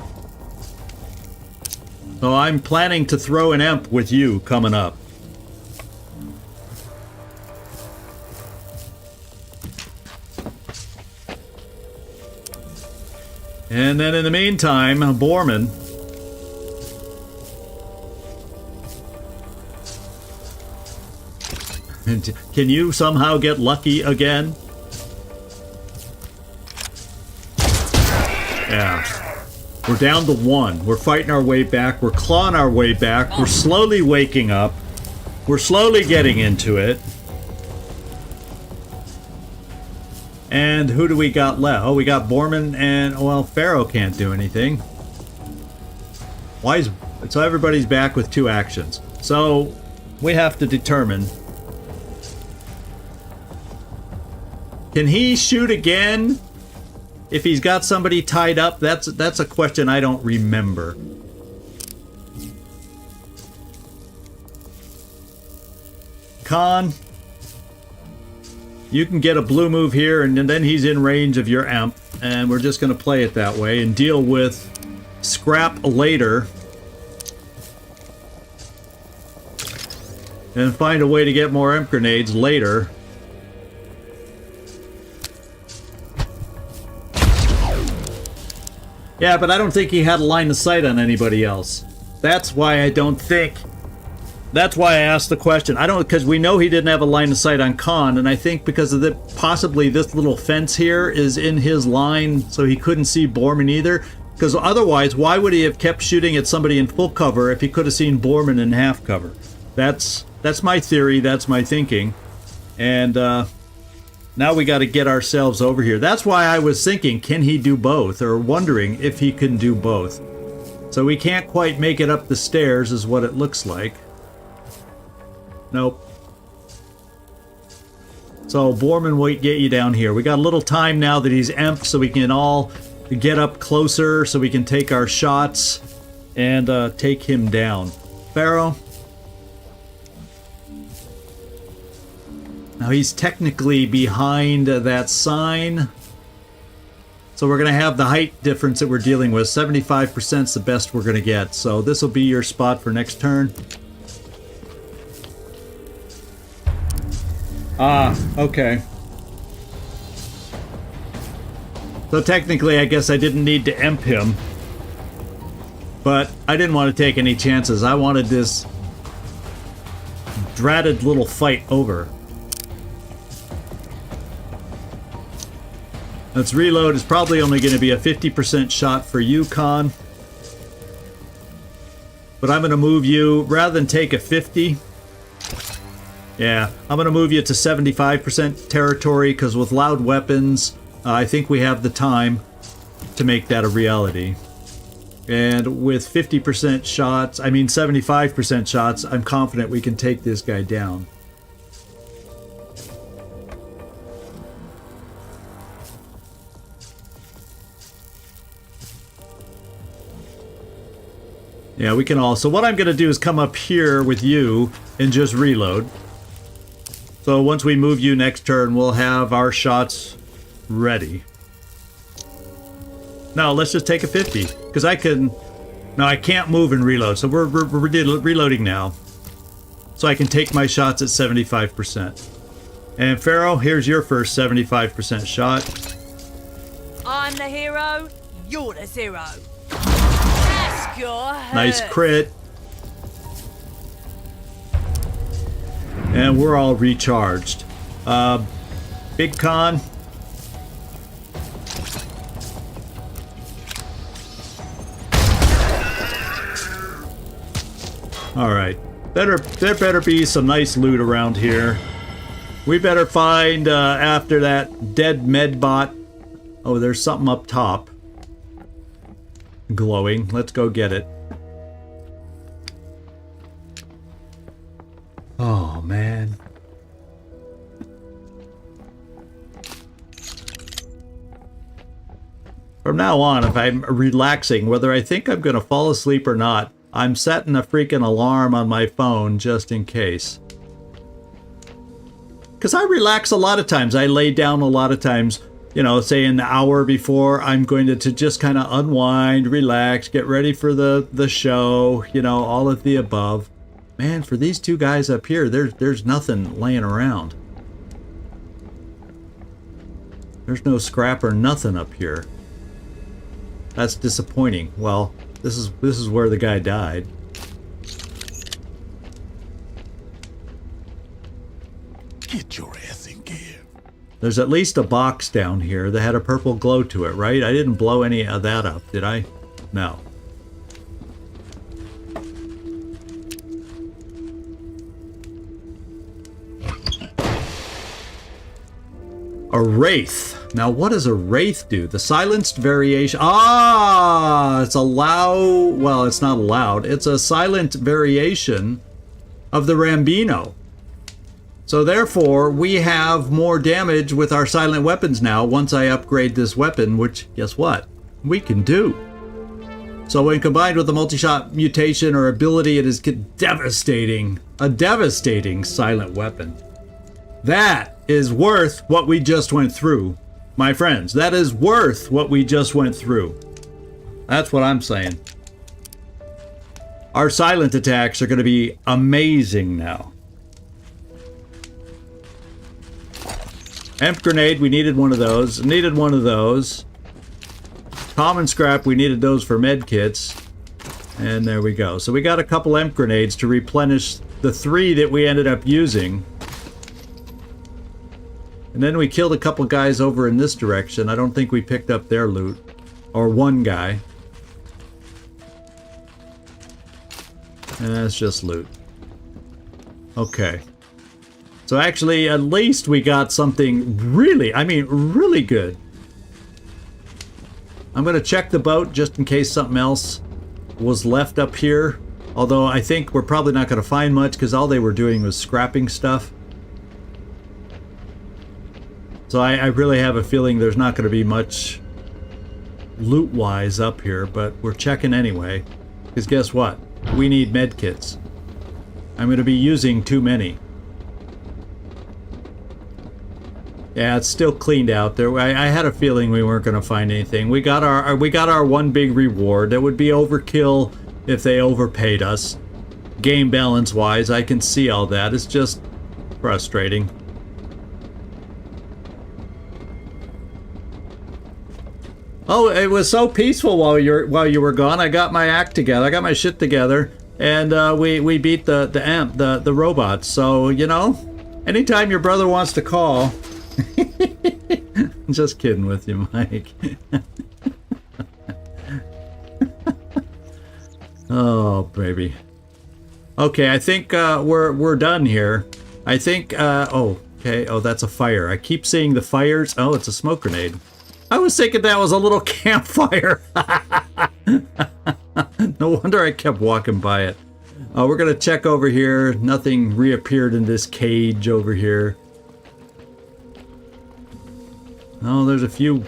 S1: So I'm planning to throw an EMP with you coming up. And then in the meantime, Borman. Can you somehow get lucky again? Yeah. We're down to one. We're fighting our way back. We're clawing our way back. We're slowly waking up. We're slowly getting into it. And who do we got left? Oh, we got Borman and, well, Pharaoh can't do anything. So everybody's back with 2 actions. So we have to determine. Can he shoot again if he's got somebody tied up? That's a question I don't remember. Khan, you can get a blue move here, and then he's in range of your amp, and we're just going to play it that way and deal with scrap later. And find a way to get more EMP grenades later. Yeah, but I don't think he had a line of sight on anybody else. That's why I don't think... That's why I asked the question. I don't, because we know he didn't have a line of sight on Khan, and I think because of the possibly this little fence here is in his line, so he couldn't see Borman either. Because otherwise, why would he have kept shooting at somebody in full cover if he could have seen Borman in half cover? That's my theory. That's my thinking. And now we got to get ourselves over here. That's why I was thinking, can he do both? Or wondering if he can do both. So we can't quite make it up the stairs is what it looks like. Nope. So Borman will get you down here. We got a little time now that he's emp, so we can all get up closer so we can take our shots and take him down. Pharaoh. Now he's technically behind that sign. So we're going to have the height difference that we're dealing with. 75% is the best we're going to get. So this will be your spot for next turn. Ah, okay. So technically, I guess I didn't need to emp him. But I didn't want to take any chances. I wanted this dratted little fight over. Let's reload. It's probably only going to be a 50% shot for you, Khan. But I'm going to move you, rather than take a 50... Yeah, I'm going to move you to 75% territory, because with loud weapons, I think we have the time to make that a reality. And with 50% shots, I mean 75% shots, I'm confident we can take this guy down. Yeah, we can all. So what I'm going to do is come up here with you and just reload. So once we move you next turn, we'll have our shots ready. No, let's just take a 50, because I can... No, I can't move and reload, so we're reloading now. So I can take my shots at 75%. And Pharaoh, here's your first 75% shot.
S3: I'm the hero, you're the zero. Ask your hurt.
S1: Nice crit. And we're all recharged. Big Con. Alright. There better be some nice loot around here. We better find, after that dead medbot... Oh, there's something up top. Glowing. Let's go get it. Oh, man. From now on, if I'm relaxing, whether I think I'm going to fall asleep or not, I'm setting a freaking alarm on my phone just in case. Because I relax a lot of times. I lay down a lot of times, you know, say an hour before I'm going to just kind of unwind, relax, get ready for the show, you know, all of the above. Man, for these two guys up here, there's nothing laying around. There's no scrap or nothing up here. That's disappointing. Well, this is where the guy died.
S5: Get your ass in gear.
S1: There's at least a box down here that had a purple glow to it, right? I didn't blow any of that up, did I? No. A Wraith. Now, what does a Wraith do? The silenced variation... Ah! It's a loud... Well, it's not loud. It's a silent variation of the Rambino. So, therefore, we have more damage with our silent weapons now once I upgrade this weapon, which, guess what? We can do. So, when combined with the multi-shot mutation or ability, it is devastating. A devastating silent weapon. That is worth what we just went through. My friends, that is worth what we just went through. That's what I'm saying. Our silent attacks are going to be amazing now. Emp grenade, we needed one of those. Needed one of those. Common scrap, we needed those for med kits. And there we go. So we got a couple emp grenades to replenish the 3 that we ended up using. And then we killed a couple guys over in this direction. I don't think we picked up their loot. Or one guy. And that's just loot. Okay. So actually, at least we got something really, I mean, really good. I'm going to check the boat just in case something else was left up here. Although I think we're probably not going to find much because all they were doing was scrapping stuff. So I really have a feeling there's not going to be much loot-wise up here, but we're checking anyway. Because guess what? We need medkits. I'm going to be using too many. Yeah, it's still cleaned out there. I had a feeling we weren't going to find anything. We got our one big reward. That would be overkill if they overpaid us. Game balance wise, I can see all that. It's just frustrating. Oh, it was so peaceful while you were gone. I got my act together. I got my shit together, and we beat the robots. So you know, anytime your brother wants to call. Just kidding with you, Mike. Oh, baby. Okay, I think we're done here. I think oh, okay. Oh, that's a fire. I keep seeing the fires. Oh, it's a smoke grenade. I was thinking that was a little campfire. No wonder I kept walking by it. We're gonna check over here. Nothing reappeared in this cage over here. Oh, there's a few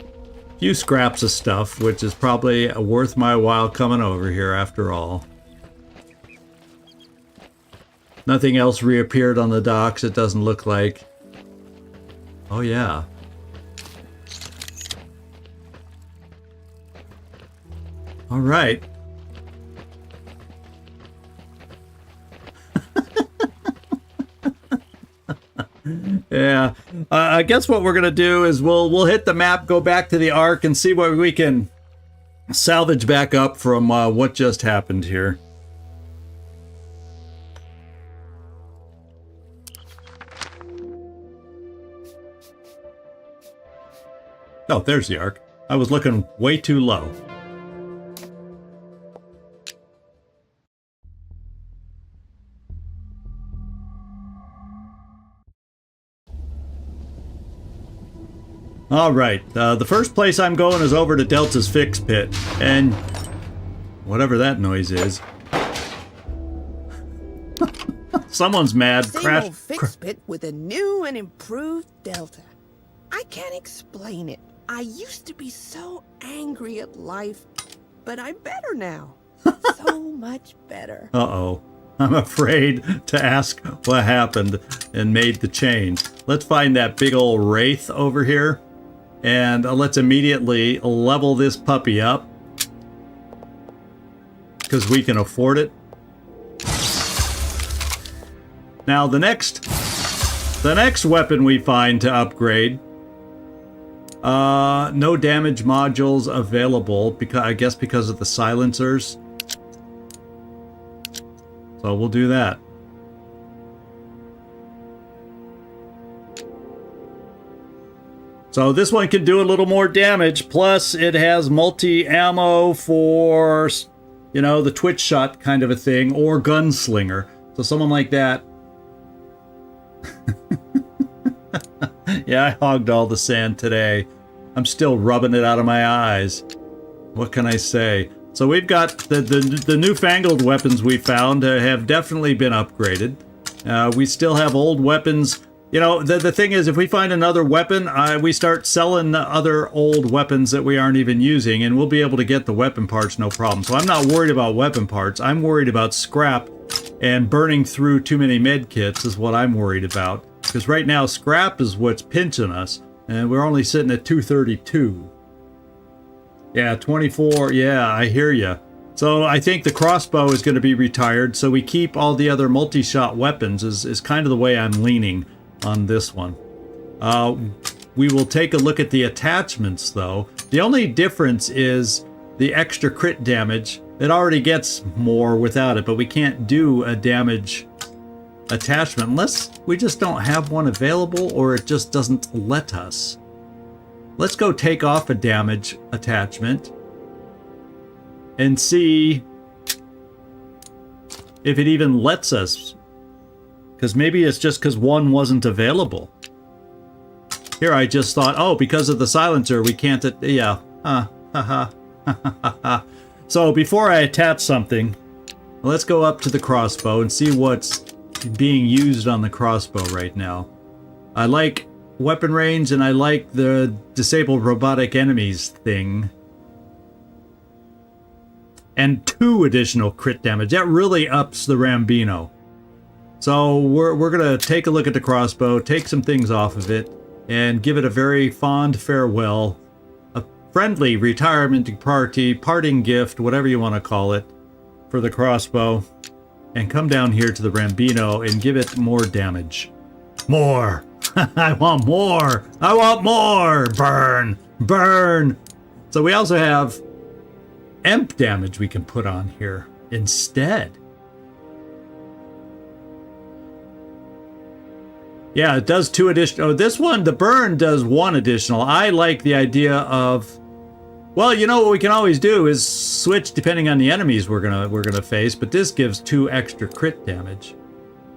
S1: scraps of stuff, which is probably worth my while coming over here after all. Nothing else reappeared on the docks, it doesn't look like. Oh yeah. All right. Yeah, I guess what we're gonna do is we'll hit the map, go back to the Ark, and see what we can salvage back up from what just happened here. Oh, there's the Ark. I was looking way too low. All right, the first place I'm going is over to Delta's Fix Pit, and whatever that noise is. Someone's mad.
S7: Same old Fix Pit with a new and improved Delta. I can't explain it. I used to be so angry at life, but I'm better now. So much better.
S1: Uh-oh. I'm afraid to ask what happened and made the change. Let's find that big old wraith over here. And let's immediately level this puppy up. Because we can afford it. Now the next weapon we find to upgrade. No damage modules available, because I guess because of the silencers. So we'll do that. So this one can do a little more damage, plus it has multi-ammo for, you know, the twitch shot kind of a thing, or gunslinger. So someone like that. Yeah, I hogged all the sand today. I'm still rubbing it out of my eyes. What can I say? So we've got the newfangled weapons we found have definitely been upgraded. We still have old weapons. You know, the thing is, if we find another weapon, we start selling other old weapons that we aren't even using, and we'll be able to get the weapon parts no problem. So I'm not worried about weapon parts. I'm worried about scrap, and burning through too many med kits is what I'm worried about. Because right now, scrap is what's pinching us, and we're only sitting at 232. Yeah, 24. Yeah, I hear you. So I think the crossbow is going to be retired, so we keep all the other multi-shot weapons is kind of the way I'm leaning on this one. We will take a look at the attachments, though. The only difference is the extra crit damage. It already gets more without it, but we can't do a damage attachment unless we just don't have one available, or it just doesn't let us. Let's go take off a damage attachment and see if it even lets us Because maybe it's just because one wasn't available. Here I just thought, oh, because of the silencer, we can't... yeah. So before I attach something, let's go up to the crossbow and see what's being used on the crossbow right now. I like weapon range and I like the disabled robotic enemies thing. And 2 additional crit damage. That really ups the Rambino. So we're going to take a look at the crossbow, take some things off of it, and give it a very fond farewell. A friendly retirement party, parting gift, whatever you want to call it, for the crossbow. And come down here to the Rambino and give it more damage. More! I want more! I want more! Burn! Burn! So we also have emp damage we can put on here instead. Yeah, it does 2 additional. Oh, this one, the burn, does 1 additional. I like the idea of, well, you know what we can always do is switch depending on the enemies we're gonna face, but this gives 2 extra crit damage.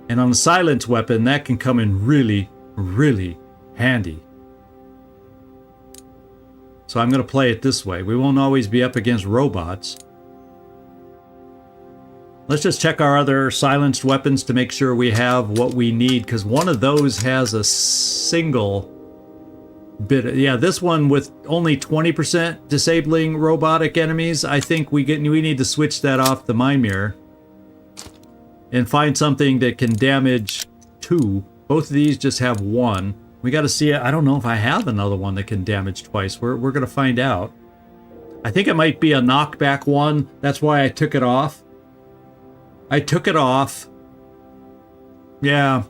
S1: And on the silence weapon, that can come in really, really handy. So I'm going to play it this way. We won't always be up against robots. Let's just check our other silenced weapons to make sure we have what we need, because one of those has a single bit. Yeah, this one with only 20% disabling robotic enemies. I think we need to switch that off the Mimir and find something that can damage 2. Both of these just have 1. We got to see it. I don't know if I have another one that can damage twice. We're going to find out. I think it might be a knockback one. That's why I took it off. I took it off. Yeah.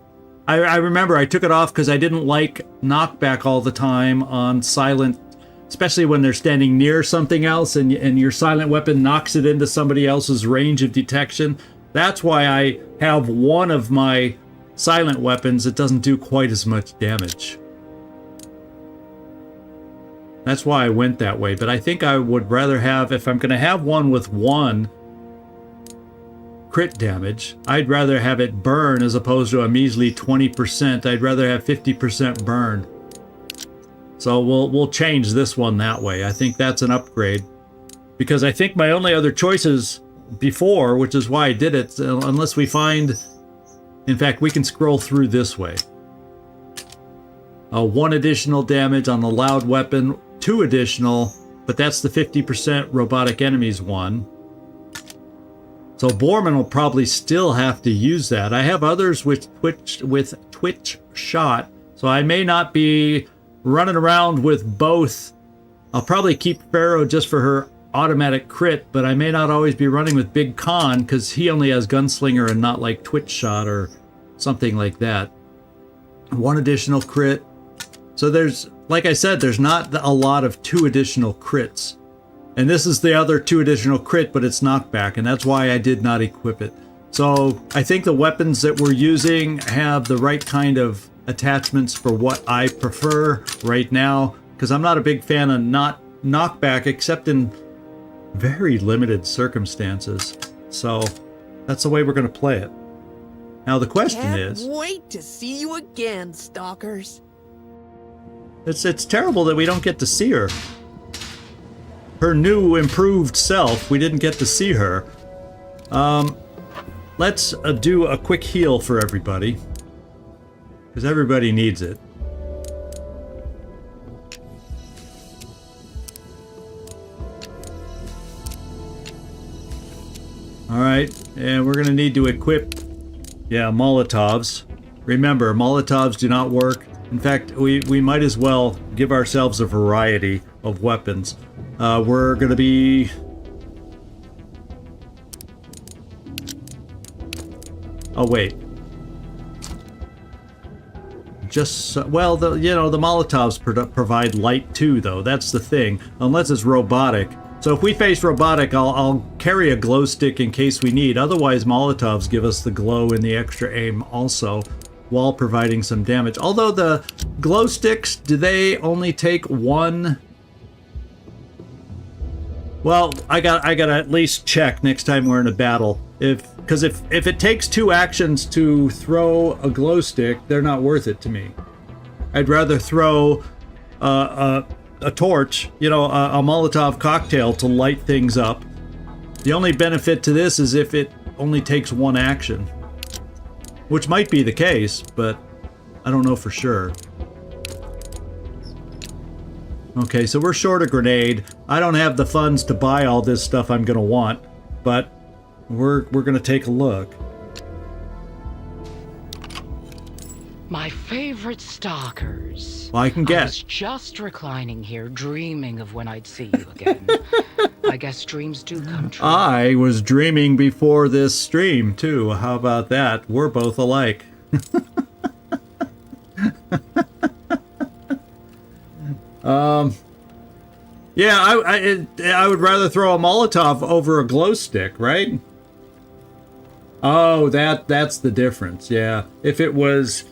S1: I remember I took it off because I didn't like knockback all the time on silent, especially when they're standing near something else and your silent weapon knocks it into somebody else's range of detection. That's why I have one of my silent weapons that doesn't do quite as much damage. That's why I went that way, but I think I would rather have, if I'm going to have one with 1 crit damage, I'd rather have it burn as opposed to a measly 20%. I'd rather have 50% burn. So we'll change this one that way. I think that's an upgrade, because I think my only other choices before, which is why I did it, unless we find... In fact, we can scroll through this way. 1 additional damage on the loud weapon, 2 additional, but that's the 50% robotic enemies one. So Borman will probably still have to use that. I have others with Twitch shot, so I may not be running around with both. I'll probably keep Pharaoh just for her automatic crit, but I may not always be running with Big Khan because he only has Gunslinger and not like Twitch shot or something like that. 1 additional crit. So there's, like I said, there's not a lot of 2 additional crits. And this is the other 2 additional crit, but it's knockback, and that's why I did not equip it. So I think the weapons that we're using have the right kind of attachments for what I prefer right now, because I'm not a big fan of not knockback except in very limited circumstances. So that's the way we're going to play it. Now the question is...
S7: Can't wait to see you again, stalkers.
S1: It's terrible that we don't get to see her. Her new improved self, we didn't get to see her. Let's do a quick heal for everybody, because everybody needs it. Alright, and we're going to need to equip, Molotovs. Remember, Molotovs do not work. In fact, we might as well give ourselves a variety of weapons. We're going to be... Oh, wait. Just, well, the Molotovs provide light too, though. That's the thing. Unless it's robotic. So if we face robotic, I'll carry a glow stick in case we need. Otherwise, Molotovs give us the glow and the extra aim also, while providing some damage. Although the glow sticks, do they only take 1? Well, I gotta at least check next time we're in a battle. If because if it takes 2 actions to throw a glow stick, they're not worth it to me. I'd rather throw a torch, you know, a Molotov cocktail to light things up. The only benefit to this is if it only takes 1 action, which might be the case, but I don't know for sure. Okay, so we're short a grenade. I don't have the funds to buy all this stuff I'm gonna want, but we're gonna take a look.
S8: My favorite stalkers.
S1: Well, I can
S8: I
S1: get.
S8: was just reclining here, dreaming of when I'd see you again. I guess dreams do come true.
S1: I was dreaming before this stream too. How about that? We're both alike. Yeah, I would rather throw a Molotov over a glow stick, right? Oh, that's the difference. Yeah, if it was,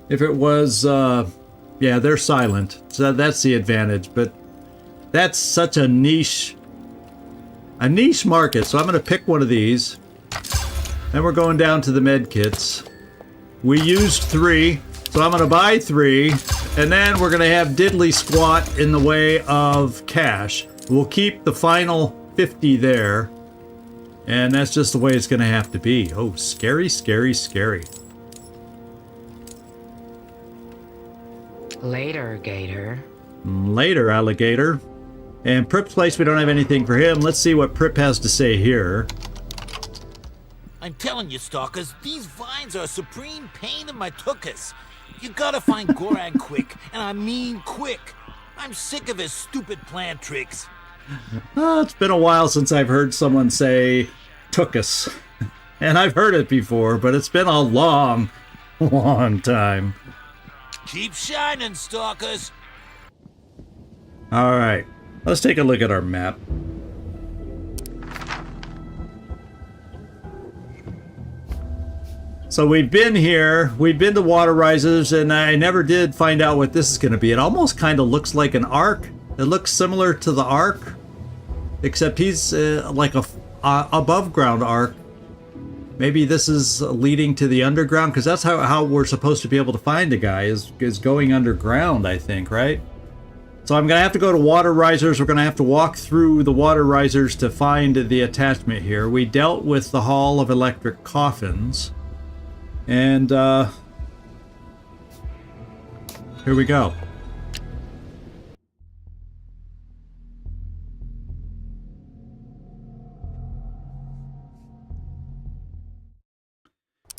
S1: yeah, they're silent, so that's the advantage. But that's such a niche market. So I'm gonna pick one of these. Then we're going down to the med kits. We used 3, so I'm gonna buy 3. And then we're going to have diddly squat in the way of cash. We'll keep the final 50 there. And that's just the way it's going to have to be. Oh, scary, scary, scary.
S8: Later, Gator.
S1: Later, alligator. And Pripp's place, we don't have anything for him. Let's see what Pripp has to say here.
S4: I'm telling you, stalkers, these vines are a supreme pain in my tuchus. You gotta find Goran quick, and I mean quick. I'm sick of his stupid plan tricks.
S1: It's been a while since I've heard someone say tuchus. And I've heard it before, but it's been a long, long time.
S4: Keep shining, stalkers.
S1: All right, let's take a look at our map. So we've been here, we've been to water rises, and I never did find out what this is going to be. It almost kind of looks like an arc. It looks similar to the arc, except he's like a above ground arc. Maybe this is leading to the underground, because that's how we're supposed to be able to find a guy, is going underground, I think, right? So I'm going to have to go to water risers. We're going to have to walk through the water risers to find the attachment here. We dealt with the Hall of Electric Coffins. And here we go.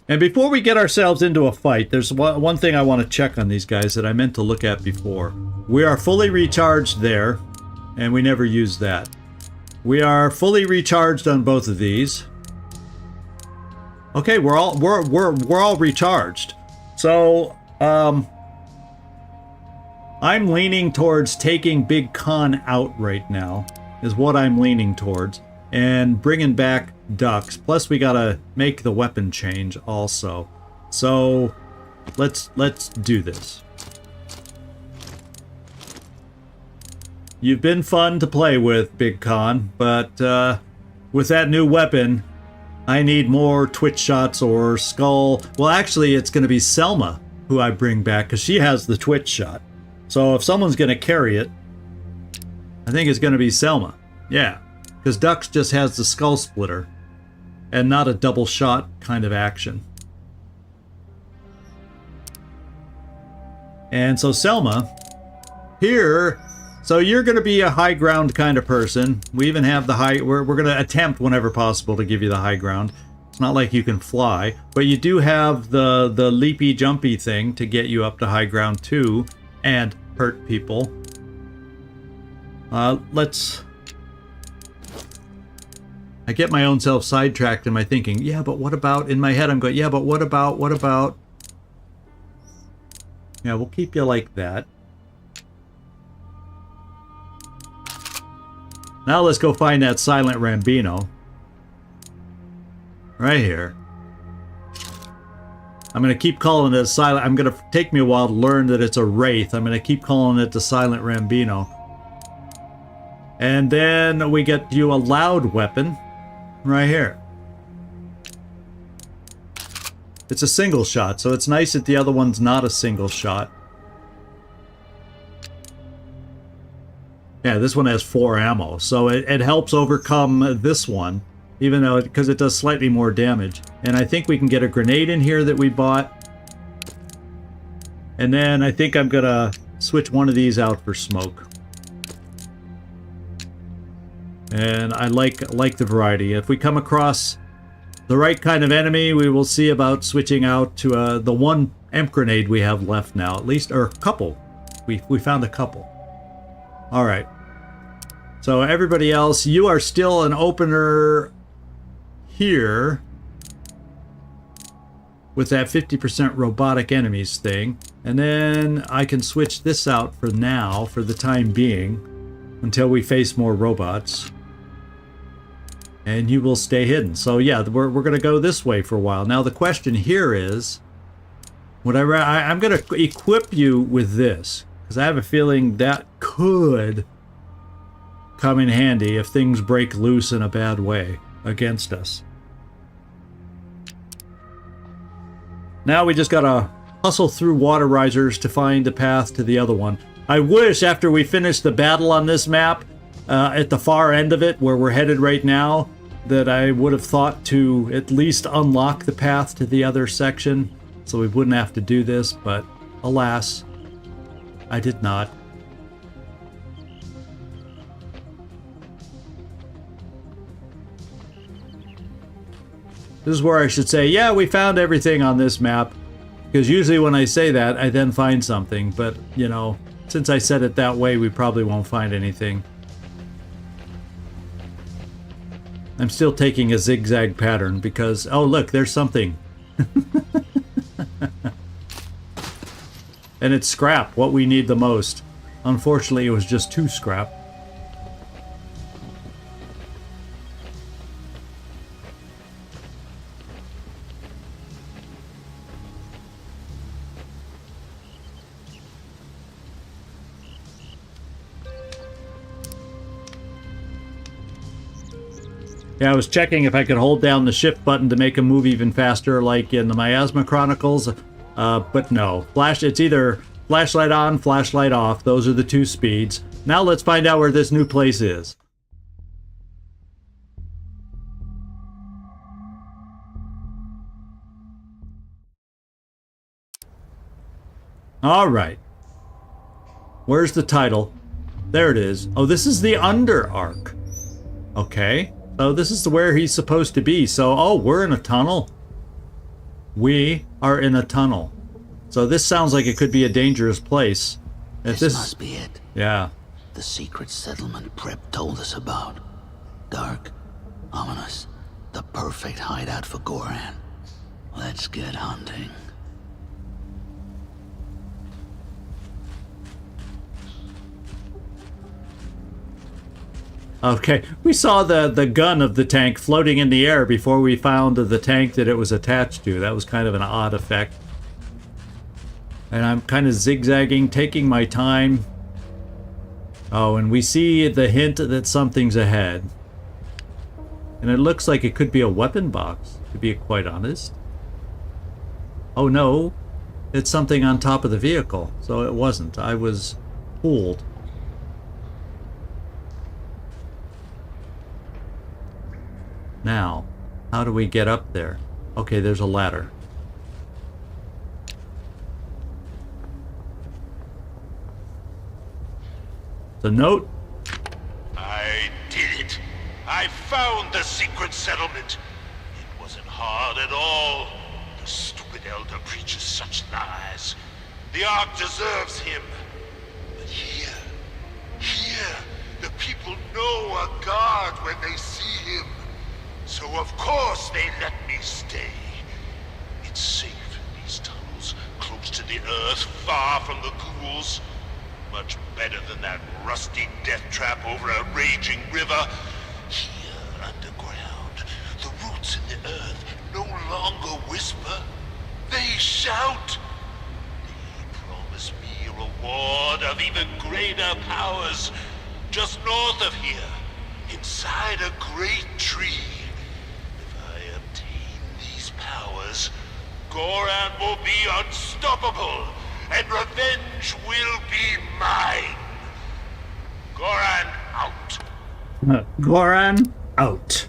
S1: And before we get ourselves into a fight, there's one thing I want to check on these guys that I meant to look at before. We are fully recharged there, and we never used that. We are fully recharged on both of these. Okay, we're all recharged. So, I'm leaning towards taking Big Con out right now, is what I'm leaning towards, and bringing back ducks. Plus, we gotta make the weapon change also. So, let's do this. You've been fun to play with, Big Con, but with that new weapon, I need more twitch shots or skull. Well, actually, it's going to be Selma who I bring back, because she has the twitch shot. So if someone's going to carry it, I think it's going to be Selma. Yeah, because Dux just has the skull splitter and not a double shot kind of action. And so Selma, here, so you're going to be a high ground kind of person. We even have the high, we're going to attempt whenever possible to give you the high ground. It's not like you can fly, but you do have the leapy jumpy thing to get you up to high ground too and hurt people. I get my own self sidetracked in my thinking. Yeah, but what about, in my head I'm going, yeah, but what about? Yeah, we'll keep you like that. Now let's go find that silent Rambino. Right here. I'm going to keep calling it a silent... I'm going to take me a while to learn that it's a wraith. I'm going to keep calling it the silent Rambino. And then we get you a loud weapon. Right here. It's a single shot, so it's nice that the other one's not a single shot. Yeah, this one has 4 ammo, so it helps overcome this one, even though because it does slightly more damage. And I think we can get a grenade in here that we bought. And then I think I'm gonna switch one of these out for smoke. And I like the variety. If we come across the right kind of enemy, we will see about switching out to the one amp grenade we have left now, at least, or a couple. We found a couple. All right. So everybody else, you are still an opener here with that 50% robotic enemies thing. And then I can switch this out for now, for the time being, until we face more robots. And you will stay hidden. So yeah, we're going to go this way for a while. Now the question here is, I'm going to equip you with this, because I have a feeling that could come in handy if things break loose in a bad way against us. Now we just gotta hustle through water risers to find the path to the other one. I wish after we finish the battle on this map, at the far end of it, where we're headed right now, that I would have thought to at least unlock the path to the other section, so we wouldn't have to do this, but alas, I did not. This is where I should say, yeah, we found everything on this map. Because usually when I say that, I then find something. But, you know, since I said it that way, we probably won't find anything. I'm still taking a zigzag pattern because, oh, look, there's something. And it's scrap, what we need the most. Unfortunately, it was just 2 scrap. Yeah, I was checking if I could hold down the shift button to make them move even faster, like in the Miasma Chronicles, but no. It's either flashlight on, flashlight off. Those are the 2 speeds. Now let's find out where this new place is. All right. Where's the title? There it is. Oh, this is the Under Arc. Okay. So this is where he's supposed to be. So, oh, we're in a tunnel. We are in a tunnel. So this sounds like it could be a dangerous place. If
S6: This must be it.
S1: Yeah.
S6: The secret settlement Pripp told us about. Dark, ominous, the perfect hideout for Goran. Let's get hunting.
S1: Okay, we saw the gun of the tank floating in the air before we found the tank that it was attached to. That was kind of an odd effect. And I'm kind of zigzagging, taking my time. Oh, and we see the hint that something's ahead. And it looks like it could be a weapon box, to be quite honest. Oh no, it's something on top of the vehicle. So it wasn't. I was fooled. Now, how do we get up there? Okay, there's a ladder. The note?
S2: I did it. I found the secret settlement. It wasn't hard at all. The stupid elder preaches such lies. The Ark deserves him. But here, the people know a god when they see him. So of course they let me stay. It's safe in these tunnels, close to the earth, far from the ghouls. Much better than that rusty death trap over a raging river. Here, underground, the roots in the earth no longer whisper. They shout. They promise me a reward of even greater powers. Just north of here, inside a great tree. If I obtain these powers, Goran will be unstoppable, and revenge will be mine. Goran out.
S1: Goran out.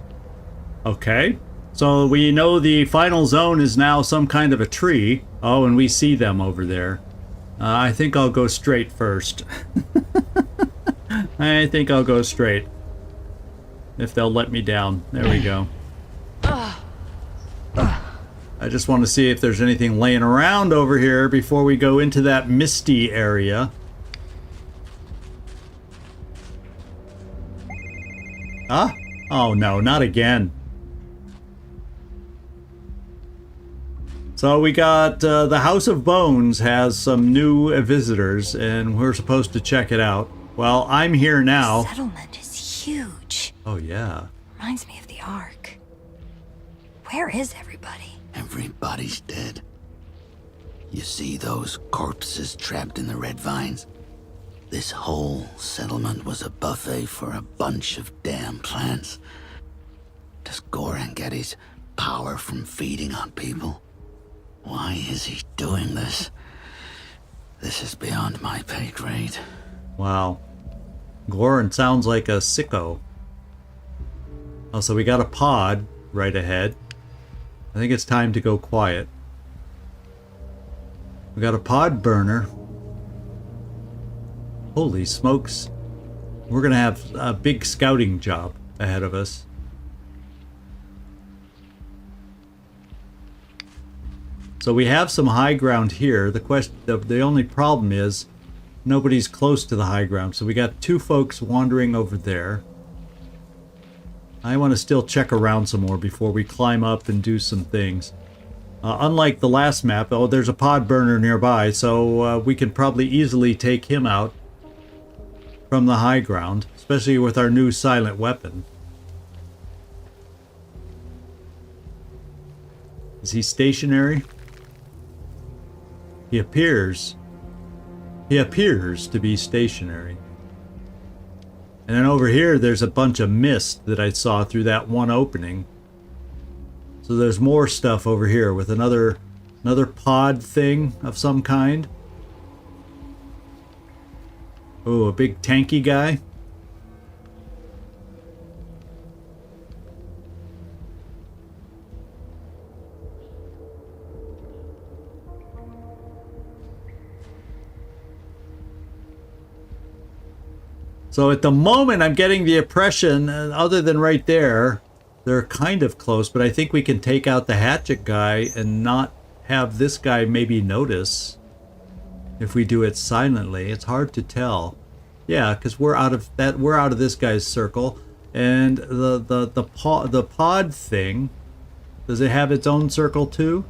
S1: Okay. So we know the final zone is now some kind of a tree. Oh, and we see them over there. I think I'll go straight first. I think I'll go straight. If they'll let me down. There we go. I just want to see if there's anything laying around over here before we go into that misty area. Huh? Oh no, not again. So we got the House of Bones has some new visitors, and we're supposed to check it out. Well, I'm here now.
S9: The settlement is huge.
S1: Oh yeah.
S9: Reminds me of the Ark. Where is everybody?
S6: Everybody's dead. You see those corpses trapped in the red vines? This whole settlement was a buffet for a bunch of damn plants. Does Goran get his power from feeding on people? Why is he doing this? This is beyond my pay grade.
S1: Wow. Goran sounds like a sicko. Oh, so we got a pod right ahead. I think it's time to go quiet. We got a pod burner. Holy smokes. We're gonna have a big scouting job ahead of us. So we have some high ground here. The only problem is nobody's close to the high ground. So we got two folks wandering over there. I want to still check around some more before we climb up and do some things. Unlike the last map, oh, there's a pod burner nearby, so we can probably easily take him out from the high ground, especially with our new silent weapon. Is he stationary? He appears to be stationary. And then over here, there's a bunch of mist that I saw through that one opening. So there's more stuff over here with another pod thing of some kind. Oh, a big tanky guy. So at the moment, I'm getting the impression, other than right there, they're kind of close, but I think we can take out the hatchet guy and not have this guy maybe notice if we do it silently. It's hard to tell. Yeah, because we're out of this guy's circle, and the pod thing, does it have its own circle too?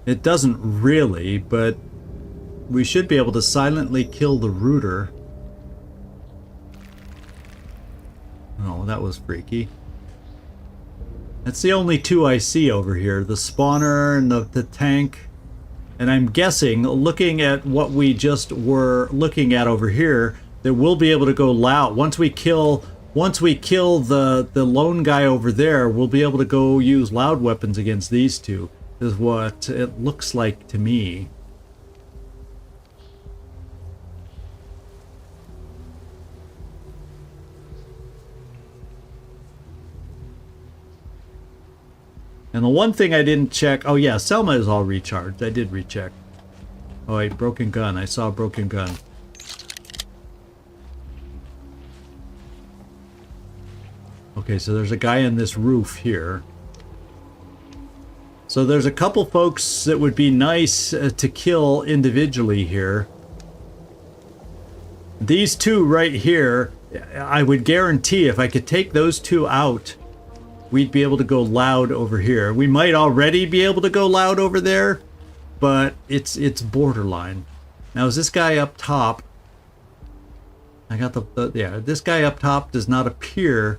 S1: It doesn't really, but we should be able to silently kill the rooter. Oh, that was freaky. That's the only two I see over here. The spawner and the tank. And I'm guessing, looking at what we just were looking at over here, that we'll be able to go loud. Once we kill the lone guy over there, we'll be able to go use loud weapons against these two. Is what it looks like to me. And the one thing I didn't check... Oh, yeah, Selma is all recharged. I did recheck. Oh, wait, broken gun. I saw a broken gun. Okay, so there's a guy on this roof here. So there's a couple folks that would be nice to kill individually here. These two right here, I would guarantee if I could take those two out, we'd be able to go loud over here. We might already be able to go loud over there, but it's borderline. Now, is this guy up top? I got yeah, this guy up top does not appear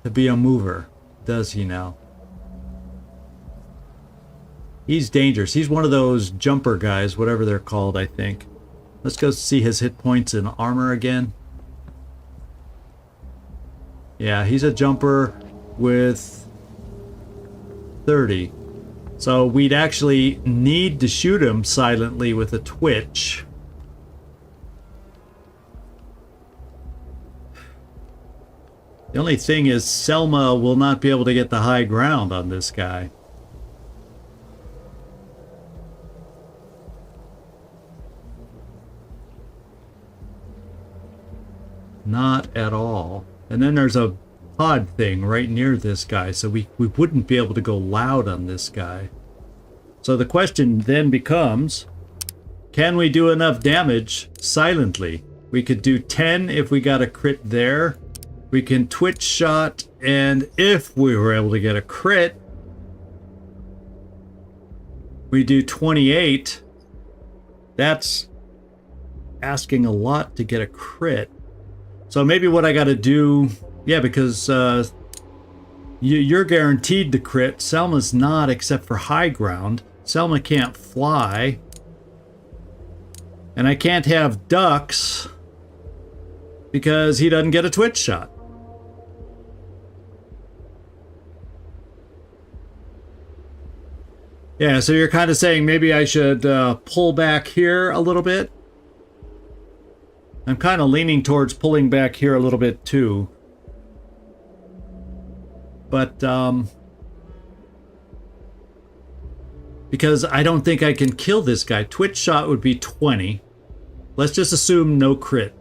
S1: to be a mover, does he now? He's dangerous. He's one of those jumper guys, whatever they're called, I think. Let's go see his hit points and armor again. Yeah, he's a jumper with 30. So we'd actually need to shoot him silently with a twitch. The only thing is Selma will not be able to get the high ground on this guy. Not at all. And then there's a pod thing right near this guy, so we wouldn't be able to go loud on this guy. So the question then becomes, can we do enough damage silently? We could do 10 if we got a crit there. We can twitch shot, and if we were able to get a crit, we do 28. That's asking a lot to get a crit. So maybe what I got to do, yeah, because you're guaranteed to crit. Selma's not, except for high ground. Selma can't fly. And I can't have ducks because he doesn't get a twitch shot. Yeah, so you're kind of saying maybe I should pull back here a little bit. I'm kind of leaning towards pulling back here a little bit too. But, because I don't think I can kill this guy. Twitch shot would be 20. Let's just assume no crit.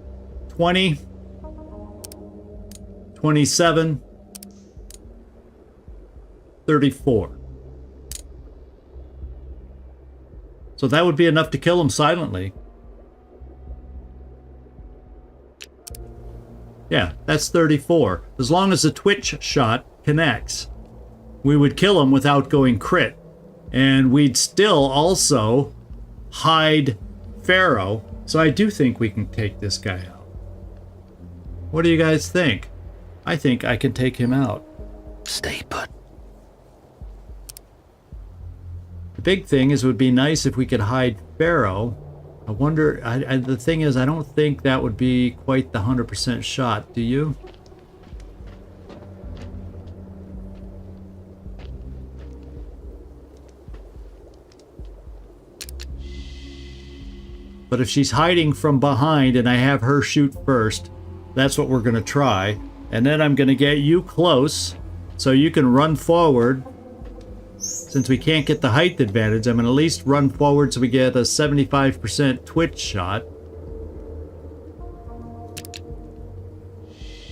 S1: 20. 27. 34. So that would be enough to kill him silently. Yeah, that's 34. As long as the twitch shot connects, we would kill him without going crit. And we'd still also hide Pharaoh. So I do think we can take this guy out. What do you guys think? I think I can take him out.
S6: Stay put.
S1: The big thing is it would be nice if we could hide Pharaoh. I wonder, the thing is, I don't think that would be quite the 100% shot. Do you? But if she's hiding from behind and I have her shoot first, that's what we're going to try. And then I'm going to get you close so you can run forward. Since we can't get the height advantage, I'm going to at least run forward so we get a 75% twitch shot.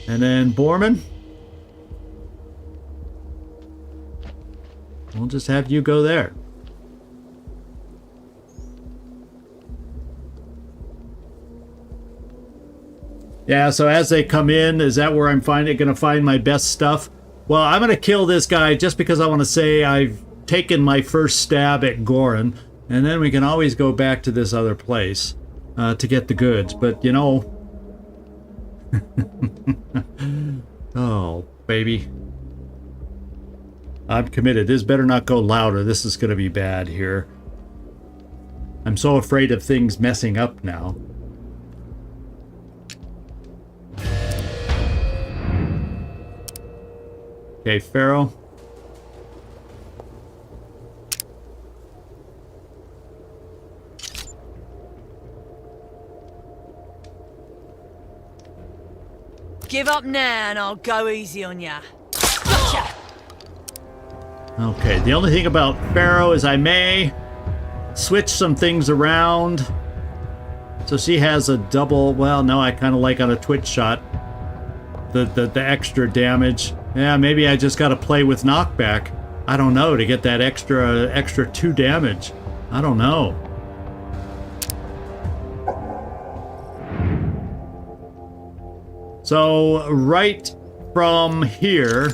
S1: And then Borman, we'll just have you go there. Yeah, so as they come in, is that where I'm going to find my best stuff? Well, I'm going to kill this guy just because I want to say I've taken my first stab at Goran, and then we can always go back to this other place to get the goods. But, you know... oh, baby. I'm committed. This better not go louder. This is going to be bad here. I'm so afraid of things messing up now. Okay, Pharaoh.
S3: Give up now and I'll go easy on ya. Gotcha!
S1: Okay, the only thing about Pharaoh is I may switch some things around. So she has a double, well, no, I kind of like on a twitch shot. The extra damage. Yeah, maybe I just got to play with knockback. I don't know, to get that extra 2 damage. I don't know. So right from here,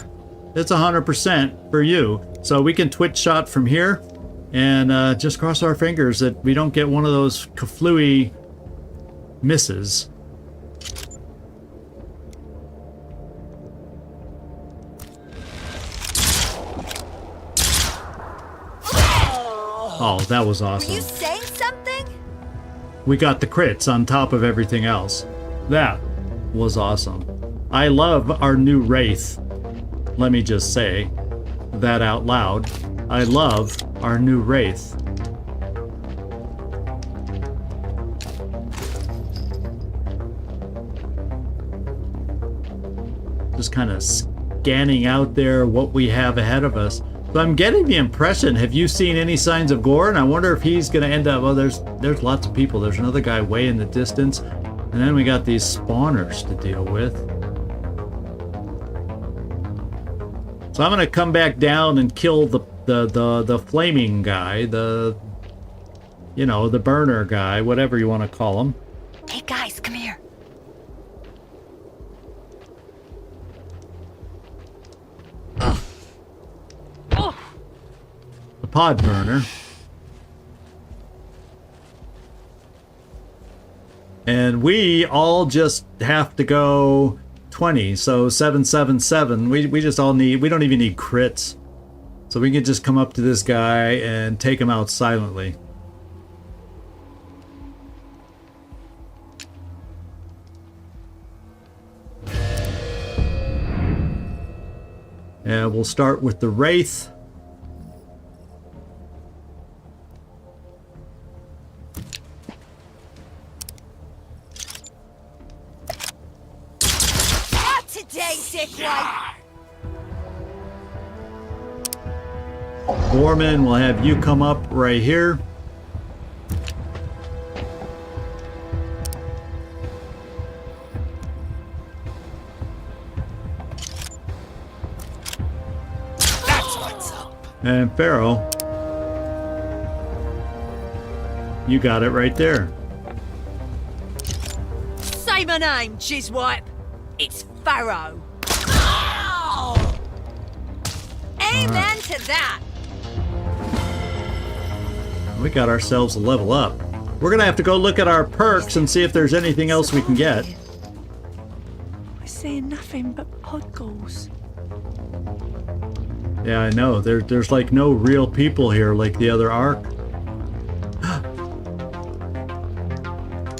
S1: it's 100% for you. So we can twitch shot from here and just cross our fingers that we don't get one of those kaflooey misses. Oh, that was awesome.
S9: Were you saying something?
S1: We got the crits on top of everything else. That was awesome. I love our new Wraith. Let me just say that out loud. I love our new Wraith. Just kind of scanning out there what we have ahead of us. So I'm getting the impression, have you seen any signs of gore? And I wonder if he's going to end up, well, there's lots of people. There's another guy way in the distance. And then we got these spawners to deal with. So I'm going to come back down and kill the flaming guy, the burner guy, whatever you want to call him.
S9: Hey guys, come here.
S1: The pod burner. And we all just have to go 20, so 777. We just all need, we don't even need crits. So we can just come up to this guy and take him out silently. And we'll start with the Wraith.
S3: Not today, dickwad!
S1: Gorman, we'll have you come up right here. And Pharaoh, you got it right there.
S3: Say my name, Jizwipe. It's Pharaoh. Amen to that.
S1: We got ourselves a level up. We're gonna have to go look at our perks and see if there's anything else we can get.
S3: We're seeing nothing but pod ghouls.
S1: Yeah, I know. There's like no real people here like the other Ark.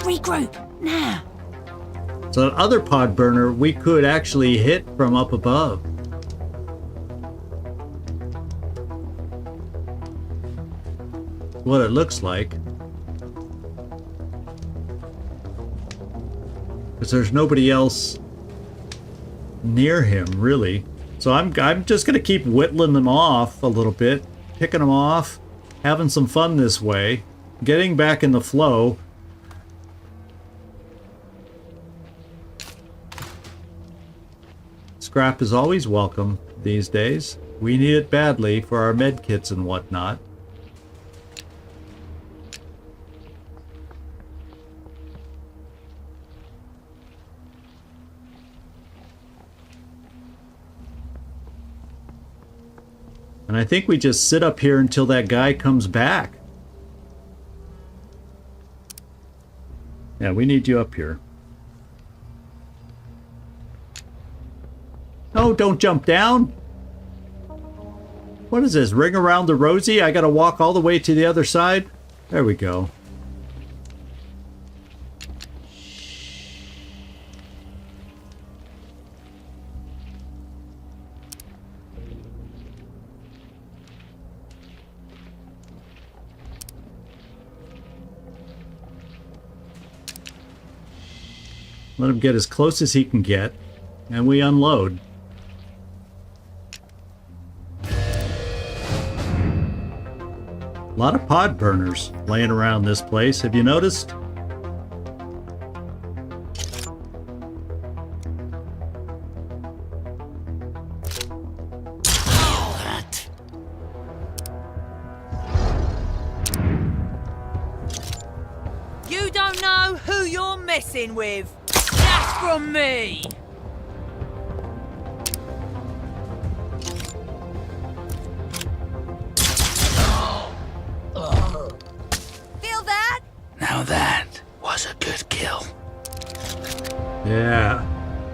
S3: Regroup, now.
S1: So that other pod burner we could actually hit from up above. What it looks like. Because there's nobody else near him, really. So I'm just going to keep whittling them off a little bit, picking them off, having some fun this way, getting back in the flow. Scrap is always welcome these days. We need it badly for our med kits and whatnot. And I think we just sit up here until that guy comes back. Yeah, we need you up here. Oh, don't jump down. What is this? Ring around the rosy? I gotta walk all the way to the other side? There we go. Let him get as close as he can get, and we unload. A lot of pod burners laying around this place. Have you noticed?
S3: You don't know who you're messing with. That's from me. Feel that?
S6: Now that was a good kill.
S1: Yeah.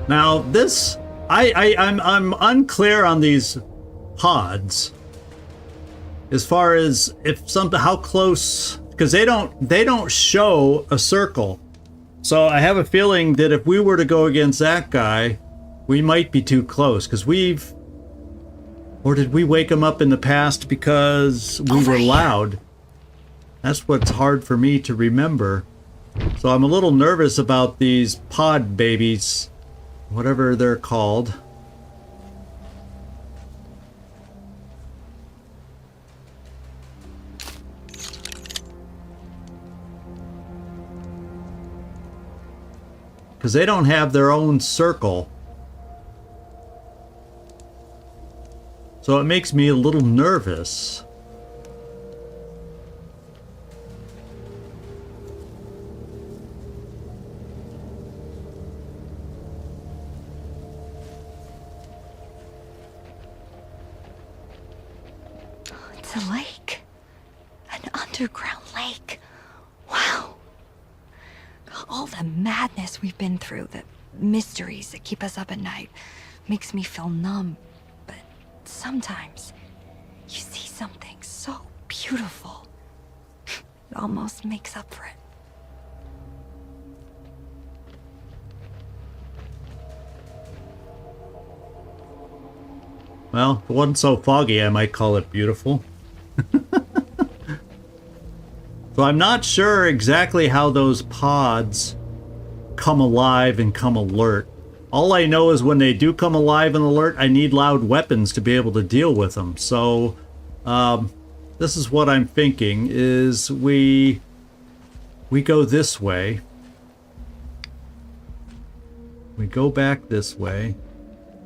S1: Now this, I'm unclear on these pods. As far as if something, how close, because they don't show a circle. So I have a feeling that if we were to go against that guy, we might be too close, because we've Or did we wake him up in the past because we were loud? That's what's hard for me to remember. So I'm a little nervous about these pod babies, whatever they're called. Because they don't have their own circle. So it makes me a little nervous.
S9: It's a lake. An underground lake. Wow. All the madness we've been through, the mysteries that keep us up at night, makes me feel numb. But sometimes you see something so beautiful. It almost makes up for it.
S1: Well, if it wasn't so foggy, I might call it beautiful. So I'm not sure exactly how those pods come alive and come alert. All I know is when they do come alive and alert, I need loud weapons to be able to deal with them. So this is what I'm thinking, is we go this way. We go back this way.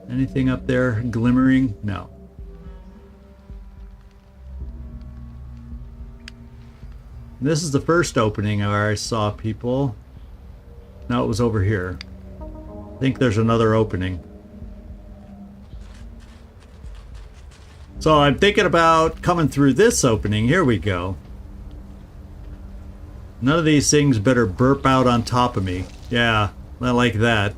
S1: Anything up there glimmering? No. This is the first opening where I saw people. No, it was over here. I think there's another opening. So I'm thinking about coming through this opening. Here we go. None of these things better burp out on top of me. Yeah, I like that.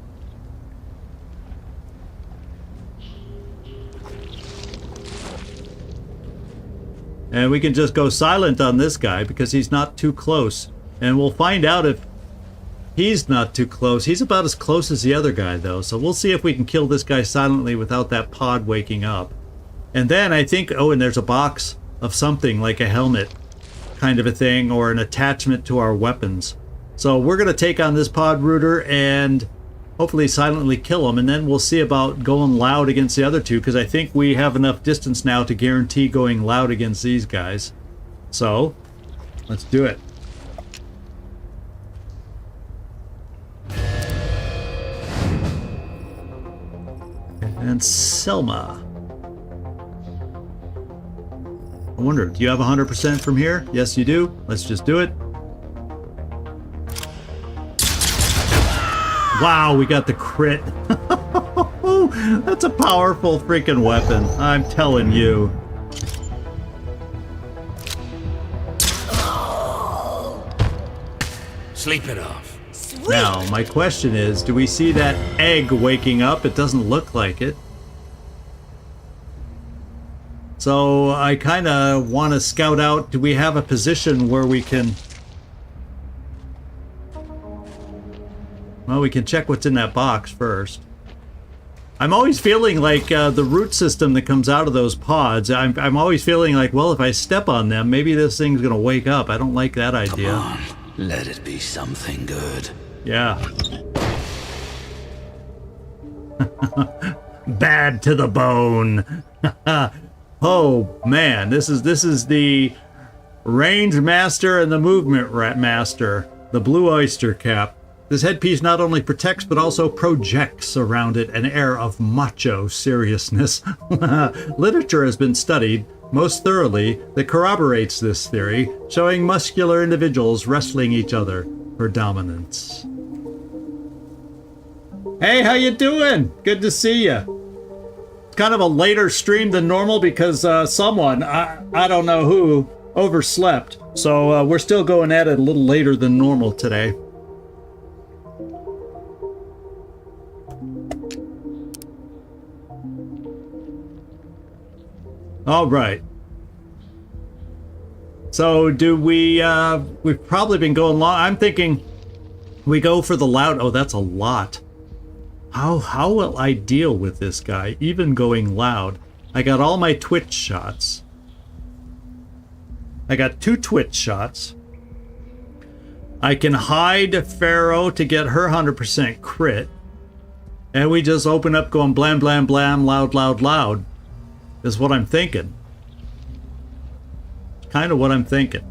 S1: And we can just go silent on this guy because he's not too close. And we'll find out if he's not too close. He's about as close as the other guy, though. So we'll see if we can kill this guy silently without that pod waking up. And then I think, oh, and there's a box of something like a helmet kind of a thing, or an attachment to our weapons. So we're going to take on this pod rooter and hopefully silently kill him, and then we'll see about going loud against the other two, because I think we have enough distance now to guarantee going loud against these guys. So, let's do it. And Selma. I wonder, do you have 100% from here? Yes, you do. Let's just do it. Wow, we got the crit. That's a powerful freaking weapon, I'm telling you.
S4: Sleep it off.
S3: Sweet.
S1: Now, my question is, do we see that egg waking up? It doesn't look like it. So I kind of want to scout out, do we have a position where we can... Well, we can check what's in that box first. I'm always feeling like the root system that comes out of those pods, I'm always feeling like, well, if I step on them, maybe this thing's going to wake up. I don't like that idea.
S6: Come on, let it be something good.
S1: Yeah. Bad to the bone. Oh, man. This is the range master and the movement master. The blue oyster cap. This headpiece not only protects but also projects around it an air of macho seriousness. Literature has been studied most thoroughly that corroborates this theory, showing muscular individuals wrestling each other for dominance. Hey, how you doing? Good to see you. It's kind of a later stream than normal because someone, I don't know who, overslept. So we're still going at it a little later than normal today. All right. So do we, we've probably been going long. I'm thinking we go for the loud. Oh, that's a lot. How will I deal with this guy, even going loud? I got all my twitch shots. I got 2 twitch shots. I can hide Pharaoh to get her 100% crit. And we just open up going blam, blam, blam, loud, loud, loud. Is what I'm thinking. Kind of what I'm thinking.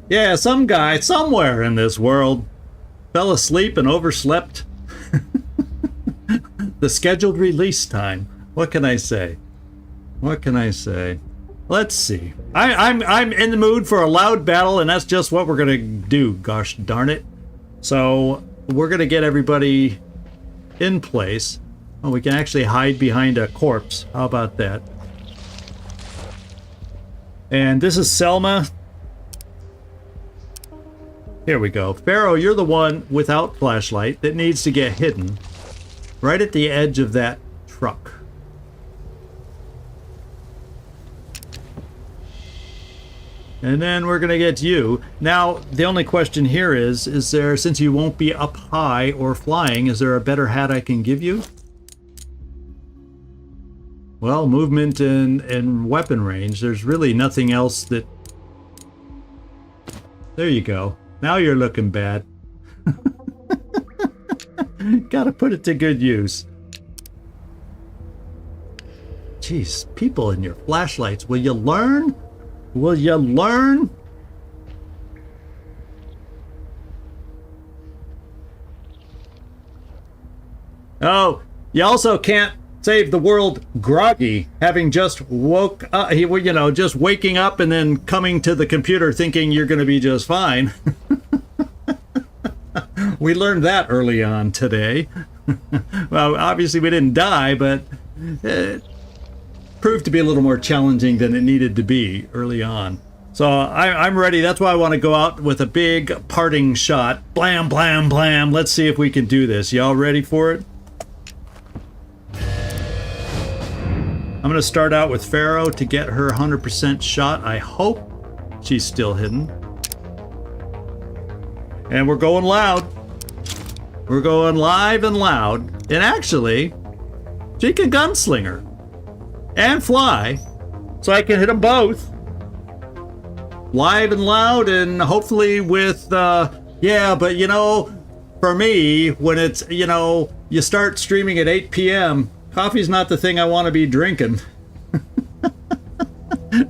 S1: Yeah, some guy somewhere in this world fell asleep and overslept the scheduled release time. What can I say? What can I say? Let's see. I'm in the mood for a loud battle, and that's just what we're gonna do. Gosh darn it! So we're gonna get everybody in place. Oh, we can actually hide behind a corpse. How about that? And this is Selma. Here we go. Pharaoh, you're the one without flashlight that needs to get hidden right at the edge of that truck. And then we're going to get you. Now, the only question here is there, since you won't be up high or flying, is there a better hat I can give you? Well, movement and weapon range. There's really nothing else that... There you go. Now you're looking bad. Gotta put it to good use. Jeez, people in your flashlights. Will you learn? Will you learn? Oh, you also can't save the world groggy, having just woke up, you know, just waking up and then coming to the computer thinking you're going to be just fine. We learned that early on today. Well, obviously we didn't die, but it proved to be a little more challenging than it needed to be early on. So I'm ready. That's why I want to go out with a big parting shot. Blam, blam, blam. Let's see if we can do this. Y'all ready for it? I'm going to start out with Pharaoh to get her 100% shot. I hope she's still hidden. And we're going loud. We're going live and loud. And actually, she can gunslinger and fly, so I can hit them both. Live and loud, and hopefully with, yeah, but you know, for me, when it's, you know, you start streaming at 8 p.m., coffee's not the thing I want to be drinking.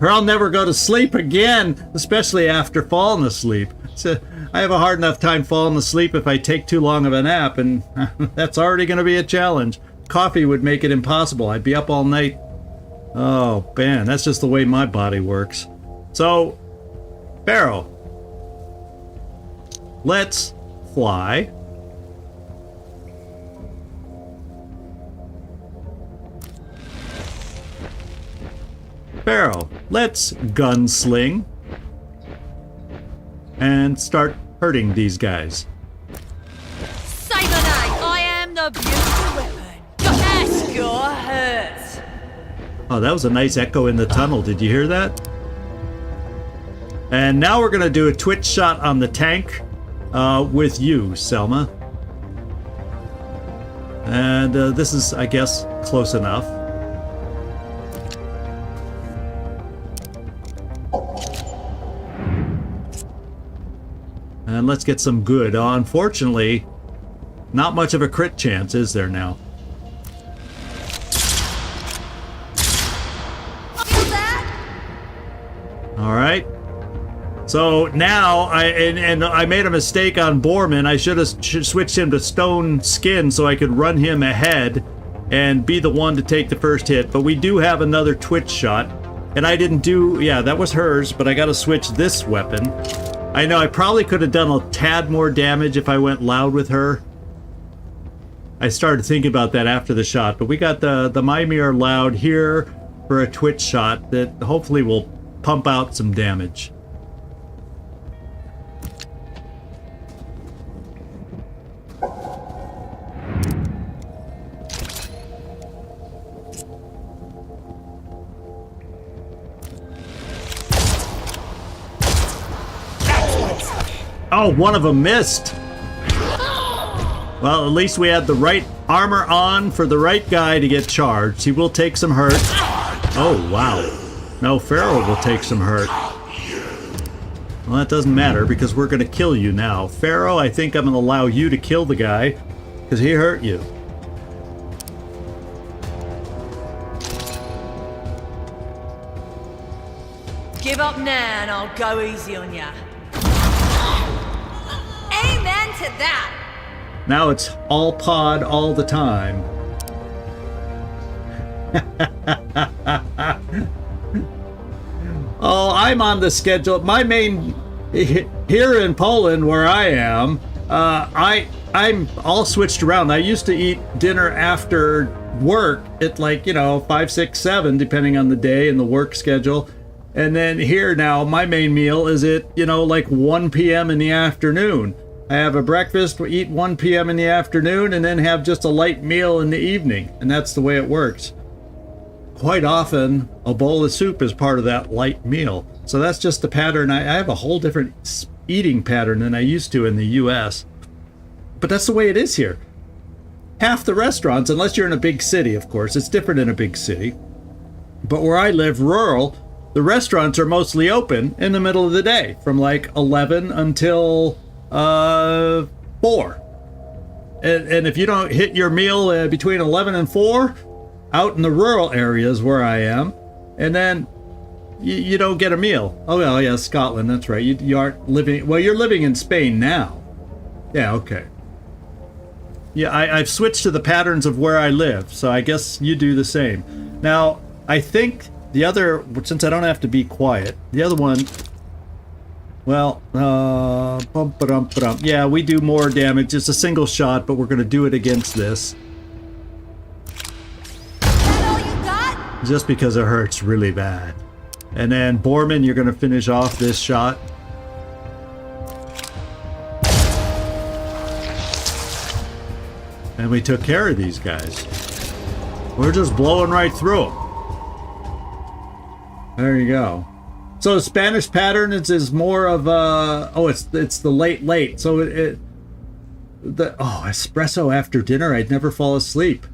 S1: Or I'll never go to sleep again, especially after falling asleep. So I have a hard enough time falling asleep if I take too long of a nap, and that's already going to be a challenge. Coffee would make it impossible. I'd be up all night. Oh, man, that's just the way my body works. So, Pharaoh, let's fly. Pharaoh, let's gunsling and start hurting these guys.
S3: Say the name. I am the beautiful weapon. Ask your hurts.
S1: Oh, that was a nice echo in the tunnel. Did you hear that? And now we're going to do a twitch shot on the tank with you, Selma. And this is, I guess, close enough. And let's get some good. Unfortunately, not much of a crit chance, is there now? All right. So now I made a mistake on Borman. I should have switched him to Stone Skin so I could run him ahead and be the one to take the first hit. But we do have another twitch shot, and I didn't do. Yeah, that was hers. But I got to switch this weapon. I know I probably could have done a tad more damage if I went loud with her. I started thinking about that after the shot, but we got the Mimir loud here for a twitch shot that hopefully will pump out some damage. Oh, one of them missed. Well, at least we had the right armor on for the right guy to get charged. He will take some hurt. Oh, wow. No, Pharaoh will take some hurt. Well, that doesn't matter because we're going to kill you now. Pharaoh, I think I'm going to allow you to kill the guy because he hurt you.
S3: Give up now and I'll go easy on ya. Amen to that!
S1: Now it's all pod all the time. Oh, I'm on the schedule. My main here in Poland, where I am, I'm all switched around. I used to eat dinner after work at 5, 6, 7, depending on the day and the work schedule. And then here now, my main meal is at 1 p.m. in the afternoon. I have a breakfast, eat 1 p.m. in the afternoon, and then have just a light meal in the evening. And that's the way it works. Quite often, a bowl of soup is part of that light meal. So that's just the pattern. I have a whole different eating pattern than I used to in the U.S. But that's the way it is here. Half the restaurants, unless you're in a big city, of course, it's different in a big city. But where I live, rural, the restaurants are mostly open in the middle of the day, from 11 until 4. And if you don't hit your meal between 11 and 4, out in the rural areas where I am, and then you don't get a meal. Oh, well, yeah, Scotland, that's right. You aren't living, well, you're living in Spain now. Yeah, okay. Yeah, I've switched to the patterns of where I live, so I guess you do the same. Now, I think the other, since I don't have to be quiet, the other one, well, yeah, we do more damage. It's a single shot, but we're going to do it against this. Just because it hurts really bad. And then Borman, you're going to finish off this shot. And we took care of these guys. We're just blowing right through them. There you go. So Spanish pattern is more of it's the late. So espresso after dinner, I'd never fall asleep.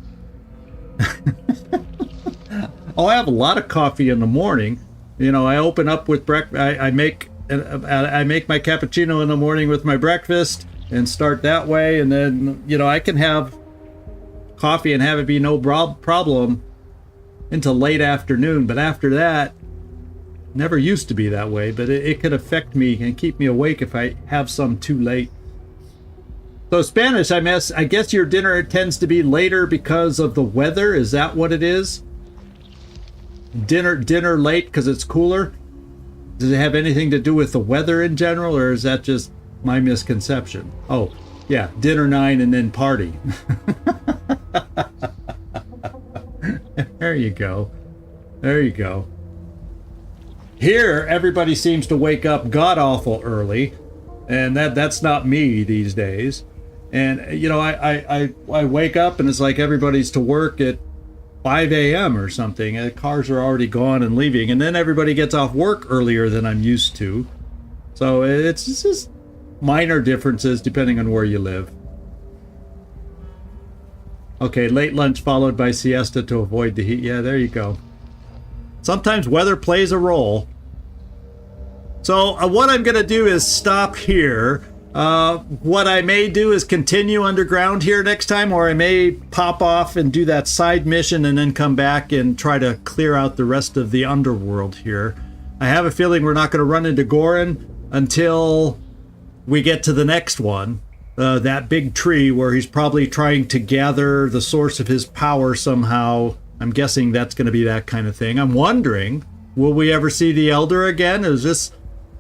S1: Oh, I have a lot of coffee in the morning. I open up with breakfast. I make my cappuccino in the morning with my breakfast and start that way. And then, I can have coffee and have it be no problem until late afternoon. But after that, never used to be that way. But it could affect me and keep me awake if I have some too late. So Spanish, I guess your dinner tends to be later because of the weather. Is that what it is? Dinner late because it's cooler? Does it have anything to do with the weather in general, or is that just my misconception? Oh, yeah, dinner 9 and then party. There you go. There you go. Here, everybody seems to wake up god-awful early, and that's not me these days. And, I wake up and it's like everybody's to work at 5 a.m. or something. The cars are already gone and leaving, and then everybody gets off work earlier than I'm used to. So it's just minor differences depending on where you live. Okay, late lunch followed by siesta to avoid the heat. Yeah, there you go. Sometimes weather plays a role. So what I'm going to do is stop here. What I may do is continue underground here next time, or I may pop off and do that side mission and then come back and try to clear out the rest of the underworld here. I have a feeling we're not going to run into Goran until we get to the next one. That big tree where he's probably trying to gather the source of his power somehow. I'm guessing that's going to be that kind of thing. I'm wondering, will we ever see the Elder again? Is this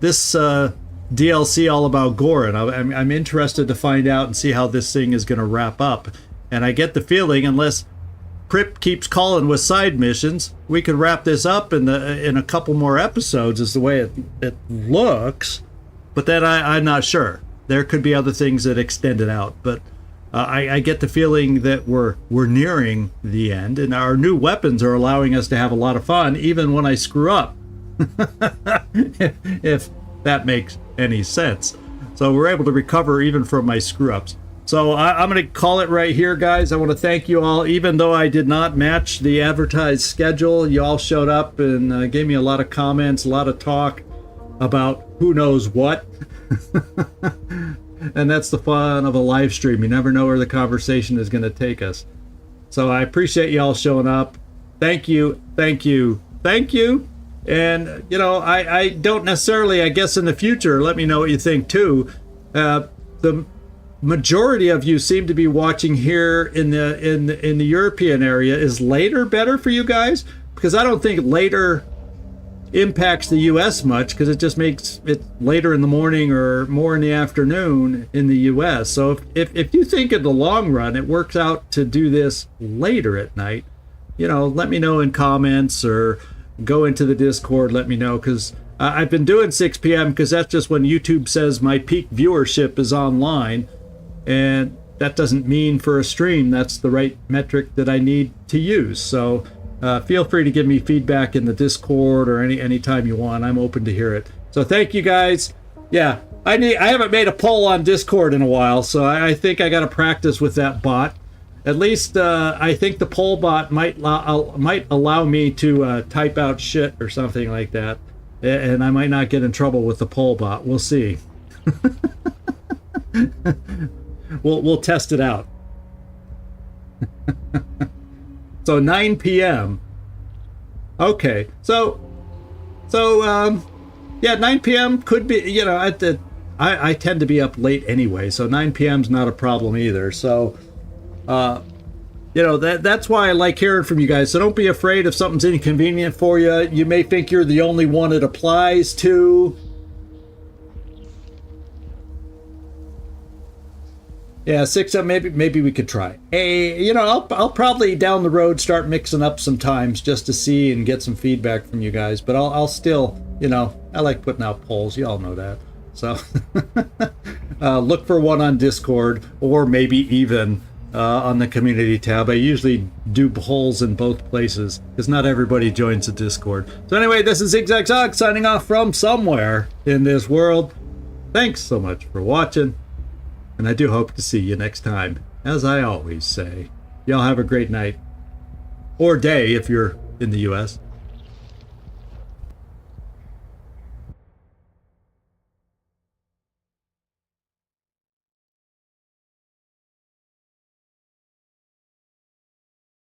S1: DLC all about Goran? I'm interested to find out and see how this thing is going to wrap up. And I get the feeling, unless Pripp keeps calling with side missions, we could wrap this up in a couple more episodes is the way it looks. But then I'm not sure. There could be other things that extend it out. But I get the feeling that we're nearing the end, and our new weapons are allowing us to have a lot of fun, even when I screw up. If that makes any sense. So we're able to recover even from my screw-ups. So I'm going to call it right here, guys. I want to thank you all. Even though I did not match the advertised schedule, you all showed up and gave me a lot of comments, a lot of talk about who knows what. And that's the fun of a live stream. You never know where the conversation is going to take us. So I appreciate you all showing up. Thank you, thank you, thank you. And, you know, I don't necessarily, I guess in the future, let me know what you think too. The majority of you seem to be watching here in the European area. Is later better for you guys? Because I don't think later impacts the US much, because it just makes it later in the morning or more in the afternoon in the US. So if you think in the long run it works out to do this later at night, you know, let me know in comments or go into the Discord, let me know, because I've been doing 6 p.m. because that's just when YouTube says my peak viewership is online, and that doesn't mean for a stream that's the right metric that I need to use. So feel free to give me feedback in the Discord or any time you want. I'm open to hear it. So thank you guys. Yeah, I haven't made a poll on Discord in a while, so I think I got to practice with that bot. At least I think the poll bot might allow me to type out shit or something like that, and I might not get in trouble with the poll bot. We'll see. We'll test it out. So 9 p.m. Okay, so yeah, 9 p.m. could be, you know, I tend to be up late anyway, so 9 p.m. is not a problem either. So, you know, that's why I like hearing from you guys. So don't be afraid if something's inconvenient for you. You may think you're the only one it applies to. Yeah, 6 up. Maybe we could try. Hey, you know, I'll probably down the road start mixing up some times just to see and get some feedback from you guys. But I'll still, you know, I like putting out polls. You all know that. So look for one on Discord, or maybe even on the community tab. I usually do polls in both places because not everybody joins the Discord. So anyway, this is ZigZagZog signing off from somewhere in this world. Thanks so much for watching. And I do hope to see you next time. As I always say, y'all have a great night. Or day if you're in the US.